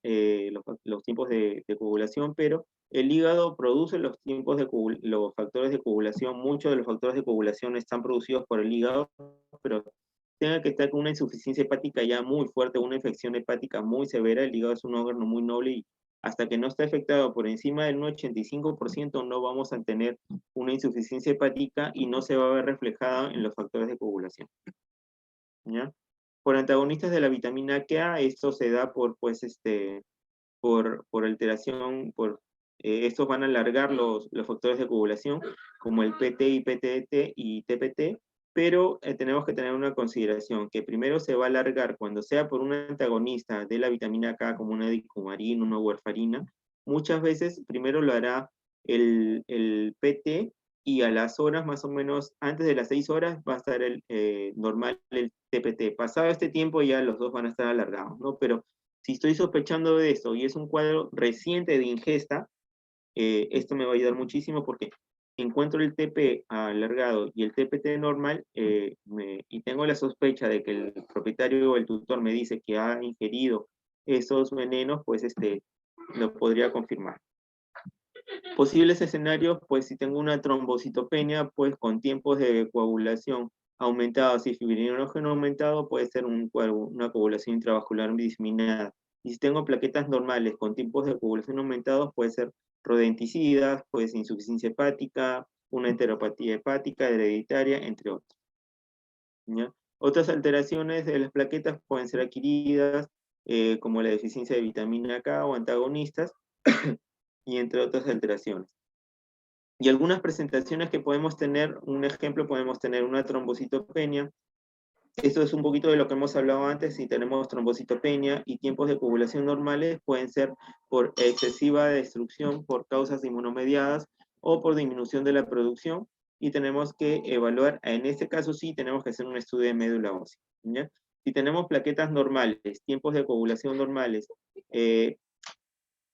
los tiempos de coagulación, pero el hígado produce los factores de coagulación, muchos de los factores de coagulación están producidos por el hígado, pero tenga que estar con una insuficiencia hepática ya muy fuerte, una infección hepática muy severa. El hígado es un órgano muy noble y hasta que no está afectado por encima del 85% no vamos a tener una insuficiencia hepática y no se va a ver reflejada en los factores de coagulación. ¿Ya? Por antagonistas de la vitamina K, esto se da por, pues, por alteración, estos van a alargar los factores de coagulación, como el PT, IPTT y TPT, pero tenemos que tener una consideración, que primero se va a alargar cuando sea por un antagonista de la vitamina K, como una dicumarina, una warfarina. Muchas veces primero lo hará el PT, y a las horas, más o menos, antes de las 6 horas, va a estar normal el TPT. Pasado este tiempo ya los dos van a estar alargados, ¿no? Pero si estoy sospechando de esto y es un cuadro reciente de ingesta, esto me va a ayudar muchísimo porque encuentro el TP alargado y el TPT normal, y tengo la sospecha de que el propietario o el tutor me dice que ha ingerido esos venenos, pues lo podría confirmar. Posibles escenarios, pues si tengo una trombocitopenia, pues con tiempos de coagulación aumentados y fibrinógeno aumentado, puede ser una coagulación intravascular diseminada. Y si tengo plaquetas normales con tiempos de coagulación aumentados, puede ser rodenticidas, puede ser insuficiencia hepática, una enteropatía hepática hereditaria, entre otros. ¿Ya? Otras alteraciones de las plaquetas pueden ser adquiridas, como la deficiencia de vitamina K o antagonistas, y entre otras alteraciones. Y algunas presentaciones que podemos tener, un ejemplo, podemos tener una trombocitopenia. Esto es un poquito de lo que hemos hablado antes. Si tenemos trombocitopenia y tiempos de coagulación normales, pueden ser por excesiva destrucción, por causas inmunomediadas o por disminución de la producción. Y tenemos que evaluar, en este caso sí, tenemos que hacer un estudio de médula ósea, ¿ya? Si tenemos plaquetas normales, tiempos de coagulación normales,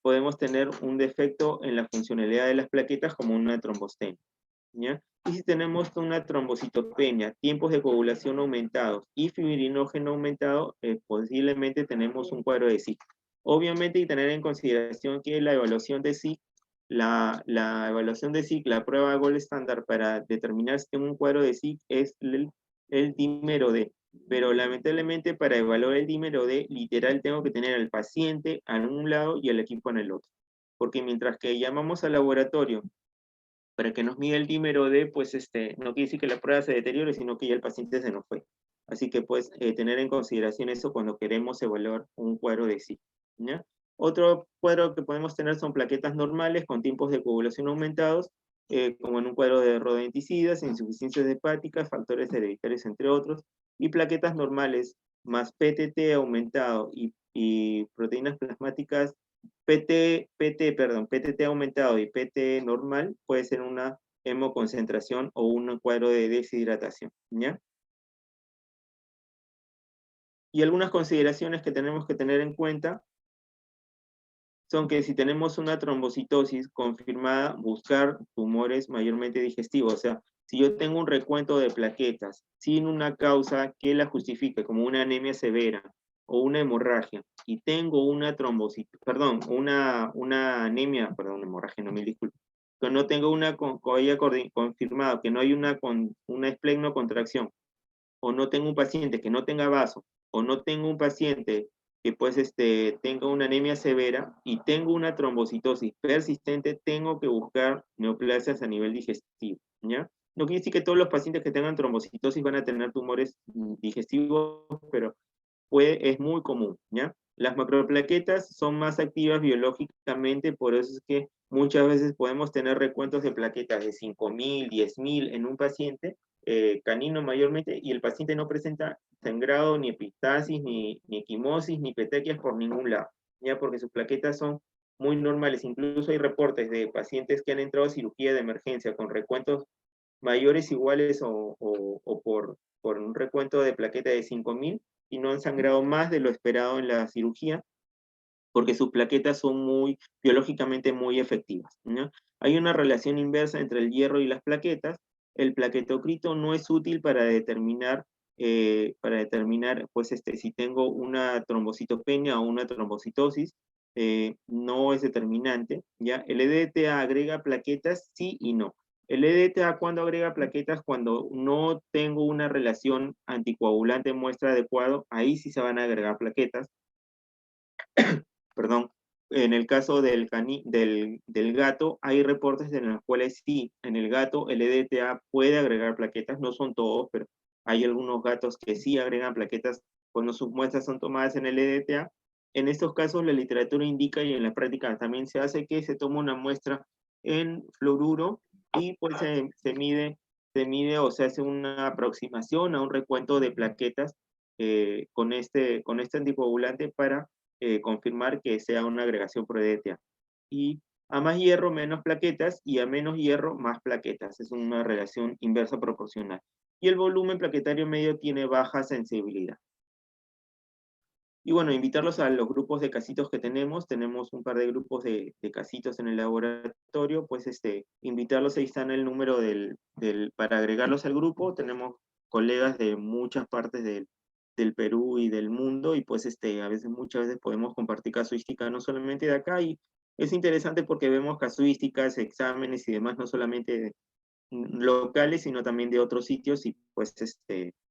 podemos tener un defecto en la funcionalidad de las plaquetas como una trombostenia, ¿ya? Y si tenemos una trombocitopenia, tiempos de coagulación aumentados y fibrinógeno aumentado, posiblemente tenemos un cuadro de SIC. Obviamente hay que tener en consideración que la evaluación de SIC, la evaluación de SIC, la prueba gold estándar para determinar si tengo un cuadro de SIC es el dímero D. Pero lamentablemente para evaluar el dímero D, literal tengo que tener al paciente en un lado y al equipo en el otro. Porque mientras que llamamos al laboratorio para que nos mida el dímero D, pues no quiere decir que la prueba se deteriore, sino que ya el paciente se nos fue. Así que pues tener en consideración eso cuando queremos evaluar un cuadro de SIC, ¿ya? Otro cuadro que podemos tener son plaquetas normales con tiempos de coagulación aumentados, como en un cuadro de rodenticidas, insuficiencias hepáticas, factores hereditarios, entre otros, y plaquetas normales más PTT aumentado y proteínas plasmáticas PTT aumentado y PT normal, puede ser una hemoconcentración o un cuadro de deshidratación, ¿ya? Y algunas consideraciones que tenemos que tener en cuenta son que si tenemos una trombocitosis confirmada, buscar tumores mayormente digestivos. O sea, si yo tengo un recuento de plaquetas sin una causa que la justifique, como una anemia severa o una hemorragia, y tengo una trombocitosis, perdón, una anemia, perdón, hemorragia, no, mil disculpas, que no tengo una confirmado, que no hay una esplenocontracción, o no tengo un paciente que no tenga vaso, o no tengo un paciente que pues tenga una anemia severa y tengo una trombocitosis persistente, tengo que buscar neoplasias a nivel digestivo, ¿ya? No quiere decir que todos los pacientes que tengan trombocitosis van a tener tumores digestivos, pero es muy común, ¿ya? Las macroplaquetas son más activas biológicamente, por eso es que muchas veces podemos tener recuentos de plaquetas de 5.000, 10.000 en un paciente, canino mayormente, y el paciente no presenta sangrado, ni epistasis, ni equimosis, ni petequias por ningún lado, ya porque sus plaquetas son muy normales. Incluso hay reportes de pacientes que han entrado a cirugía de emergencia con recuentos mayores, iguales o por un recuento de plaqueta de 5.000 y no han sangrado más de lo esperado en la cirugía, porque sus plaquetas son biológicamente muy efectivas, ¿no? Hay una relación inversa entre el hierro y las plaquetas. El plaquetocrito no es útil para determinar pues, si tengo una trombocitopenia o una trombocitosis, no es determinante, ¿ya? El EDTA agrega plaquetas, sí y no. El EDTA, ¿cuándo agrega plaquetas? Cuando no tengo una relación anticoagulante muestra adecuado, ahí sí se van a agregar plaquetas. Perdón. En el caso del gato, hay reportes en los cuales sí, en el gato el EDTA puede agregar plaquetas, no son todos, pero hay algunos gatos que sí agregan plaquetas cuando sus muestras son tomadas en el EDTA. En estos casos la literatura indica y en la práctica también se hace que se toma una muestra en fluoruro y pues se mide o se hace una aproximación a un recuento de plaquetas con este anticoagulante para confirmar que sea una agregación por EDTA. Y a más hierro, menos plaquetas, y a menos hierro, más plaquetas. Es una relación inversa proporcional. Y el volumen plaquetario medio tiene baja sensibilidad. Y bueno, invitarlos a los grupos de casitos que tenemos. Tenemos un par de grupos de casitos en el laboratorio. Pues invitarlos, ahí está en el número para agregarlos al grupo. Tenemos colegas de muchas partes del Perú y del mundo, y pues muchas veces podemos compartir casuística no solamente de acá, y es interesante porque vemos casuísticas, exámenes y demás, no solamente locales, sino también de otros sitios, y pues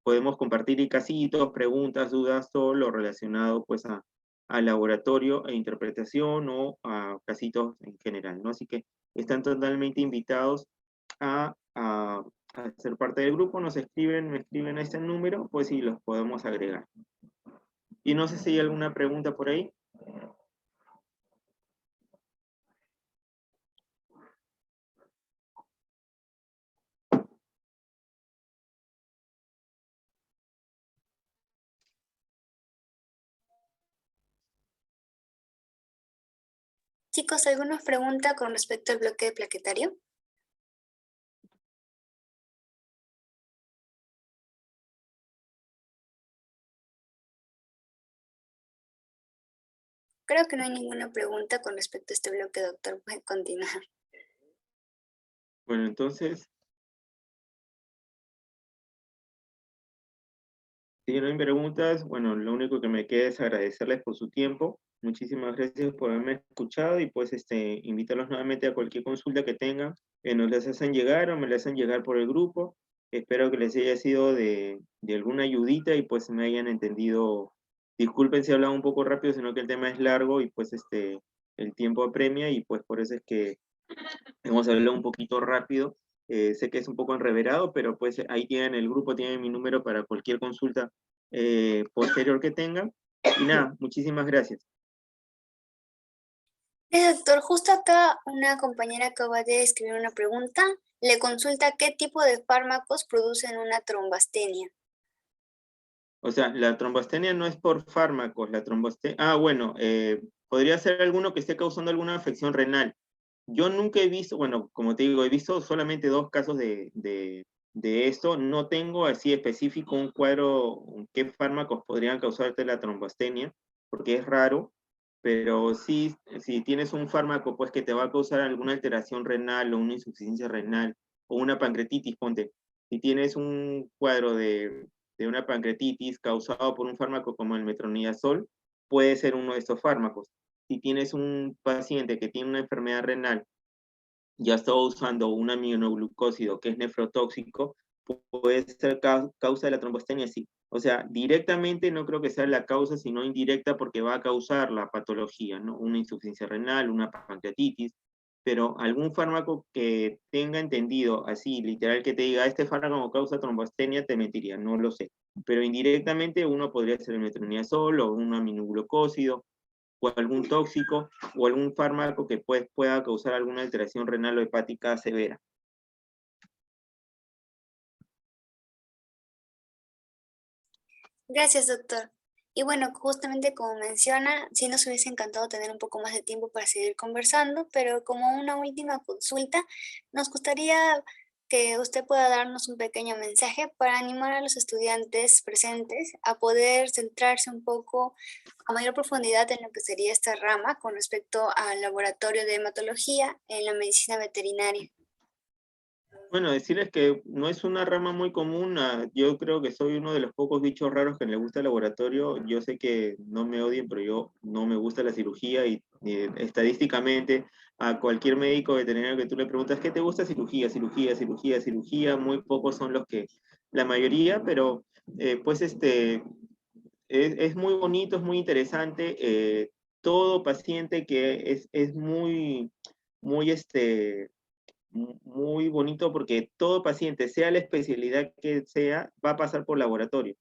podemos compartir casitos, preguntas, dudas, todo lo relacionado pues al laboratorio e interpretación o a casitos en general, ¿no? Así que están totalmente invitados a ser parte del grupo, me escriben a este número, pues sí, los podemos agregar. Y no sé si hay alguna pregunta por ahí. Chicos, ¿alguna pregunta con respecto al bloque plaquetario? Creo que no hay ninguna pregunta con respecto a este bloque, doctor. Puede continuar. Bueno, entonces, si no hay preguntas, bueno, lo único que me queda es agradecerles por su tiempo. Muchísimas gracias por haberme escuchado, y pues invitarlos nuevamente a cualquier consulta que tengan, nos las hacen llegar o me las hacen llegar por el grupo. Espero que les haya sido de alguna ayudita y pues me hayan entendido. Disculpen si he hablado un poco rápido, sino que el tema es largo y pues el tiempo apremia, y pues por eso es que hemos hablado un poquito rápido. Sé que es un poco enreverado, pero pues ahí tienen el grupo, tienen mi número para cualquier consulta posterior que tengan. Y nada, muchísimas gracias. Doctor, justo acá una compañera acaba de escribir una pregunta. Le consulta qué tipo de fármacos producen una trombastenia. O sea, la trombostenia no es por fármacos, la trombostenia... Ah, bueno, podría ser alguno que esté causando alguna afección renal. Yo nunca he visto, bueno, como te digo, he visto solamente 2 casos de esto. No tengo así específico un cuadro, qué fármacos podrían causarte la trombostenia, porque es raro, pero sí, si tienes un fármaco pues que te va a causar alguna alteración renal o una insuficiencia renal o una pancreatitis, ponte, si tienes un cuadro de una pancreatitis causado por un fármaco como el metronidazol, puede ser uno de estos fármacos. Si tienes un paciente que tiene una enfermedad renal, ya está usando un aminoglucósido que es nefrotóxico, puede ser causa de la trombostenia, sí. O sea, directamente no creo que sea la causa, sino indirecta, porque va a causar la patología, ¿no? Una insuficiencia renal, una pancreatitis, pero algún fármaco que tenga entendido así, literal, que te diga, este fármaco causa trombostenia, te mentiría, no lo sé. Pero indirectamente uno podría ser el metronidazol o un aminoglucósido, o algún tóxico, o algún fármaco que pueda causar alguna alteración renal o hepática severa. Gracias, doctor. Y bueno, justamente como menciona, sí nos hubiese encantado tener un poco más de tiempo para seguir conversando, pero como una última consulta, nos gustaría que usted pueda darnos un pequeño mensaje para animar a los estudiantes presentes a poder centrarse un poco a mayor profundidad en lo que sería esta rama con respecto al laboratorio de hematología en la medicina veterinaria. Bueno, decirles que no es una rama muy común. Yo creo que soy uno de los pocos bichos raros que le gusta el laboratorio. Yo sé que no me odien, pero yo no me gusta la cirugía y estadísticamente a cualquier médico veterinario que tú le preguntas, ¿qué te gusta? Cirugía, cirugía, cirugía, cirugía. Muy pocos son los que, la mayoría, pero pues es muy bonito, es muy interesante. Todo paciente que es muy, muy muy bonito porque todo paciente, sea la especialidad que sea, va a pasar por laboratorio,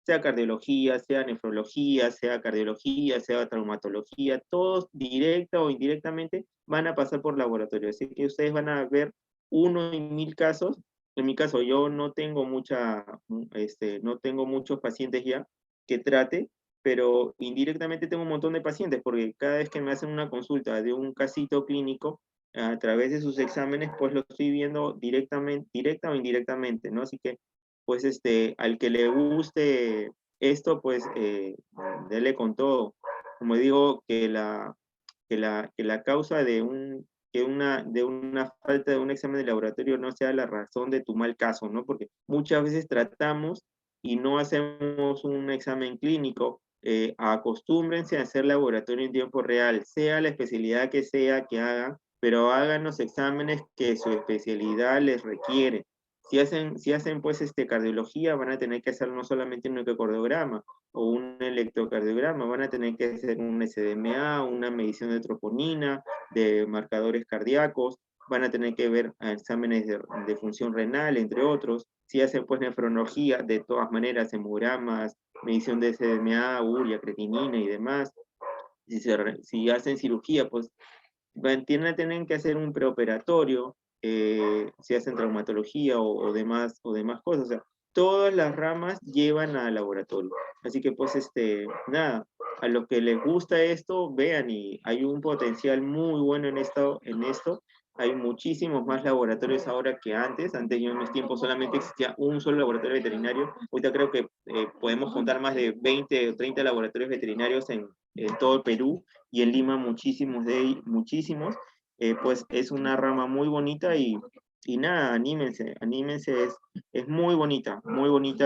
sea cardiología, sea nefrología, sea cardiología, sea traumatología, todos directa o indirectamente van a pasar por laboratorio. Así que ustedes van a ver 1 en 1000 casos. En mi caso, yo no tengo no tengo muchos pacientes ya que trate, pero indirectamente tengo un montón de pacientes, porque cada vez que me hacen una consulta de un casito clínico, a través de sus exámenes, pues lo estoy viendo directamente, directa o indirectamente, ¿no? Así que pues al que le guste esto, pues dele con todo. Como digo, que la causa de una falta de un examen de laboratorio no sea la razón de tu mal caso, ¿no? Porque muchas veces tratamos y no hacemos un examen clínico. Acostúmbrense a hacer laboratorio en tiempo real, sea la especialidad que sea que hagan, pero hagan los exámenes que su especialidad les requiere. Si hacen pues cardiología, van a tener que hacer no solamente un ecocardiograma o un electrocardiograma, van a tener que hacer un SDMA, una medición de troponina, de marcadores cardíacos, van a tener que ver exámenes de función renal, entre otros. Si hacen pues nefrología, de todas maneras, hemogramas, medición de SDMA, urea, creatinina y demás. Si hacen cirugía, pues tienen que hacer un preoperatorio, si hacen traumatología o demás cosas. O sea, todas las ramas llevan al laboratorio. Así que pues nada, a los que les gusta esto, vean, y hay un potencial muy bueno en esto. Hay muchísimos más laboratorios ahora que antes. Antes yo en mis tiempos solamente existía un solo laboratorio veterinario. Ahorita creo que podemos contar más de 20 o 30 laboratorios veterinarios en todo el Perú, y en Lima muchísimos. Pues es una rama muy bonita y nada, anímense, anímense, es muy bonita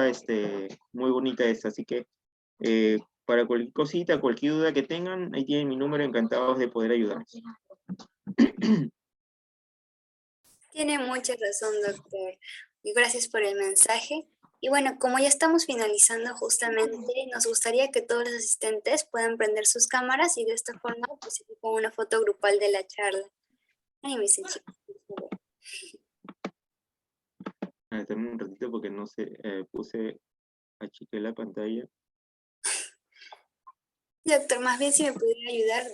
esta. Así que para cualquier cosita, cualquier duda que tengan, ahí tienen mi número, encantados de poder ayudarlos. Tiene mucha razón, doctor. Y gracias por el mensaje. Y bueno, como ya estamos finalizando justamente, nos gustaría que todos los asistentes puedan prender sus cámaras y de esta forma pues con una foto grupal de la charla. Anímense, chicos, por favor. Dame un ratito porque no sé, achiqué la pantalla. Doctor, más bien si me pudiera ayudar.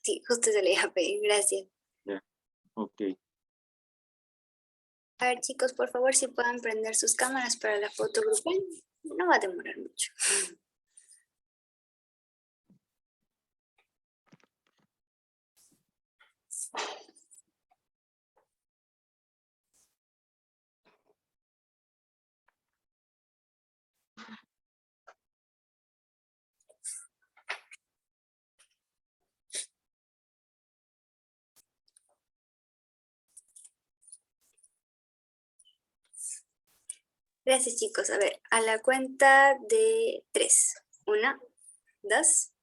Sí, justo se le iba a pedir, gracias. Ya, ok. A ver, chicos, por favor, si puedan prender sus cámaras para la foto grupal. No va a demorar mucho. Gracias, chicos. A ver, a la cuenta de 3. 1, 2,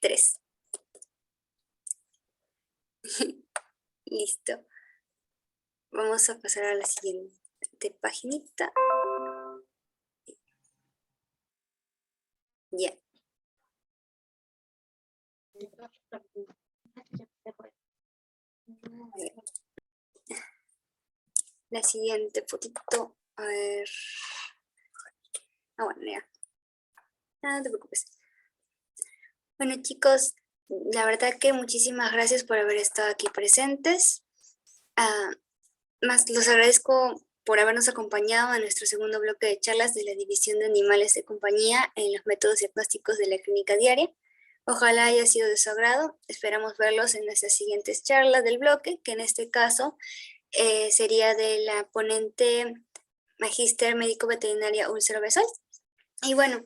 3. Listo. Vamos a pasar a la siguiente paginita. Ya. La siguiente fotito. A ver. Bueno, ya. No te preocupes. Bueno, chicos, la verdad que muchísimas gracias por haber estado aquí presentes. Más los agradezco por habernos acompañado en nuestro segundo bloque de charlas de la División de Animales de Compañía en los métodos diagnósticos de la clínica diaria. Ojalá haya sido de su agrado. Esperamos verlos en nuestras siguientes charlas del bloque, que en este caso sería de la ponente Magíster Médico Veterinaria Úlcero Besol. Y bueno,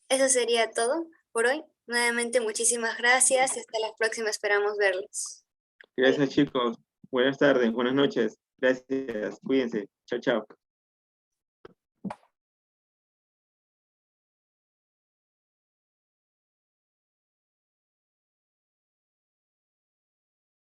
eso sería todo por hoy. Nuevamente, muchísimas gracias. Hasta la próxima, esperamos verlos. Gracias, chicos. Buenas tardes, buenas noches. Gracias. Cuídense. Chao, chao.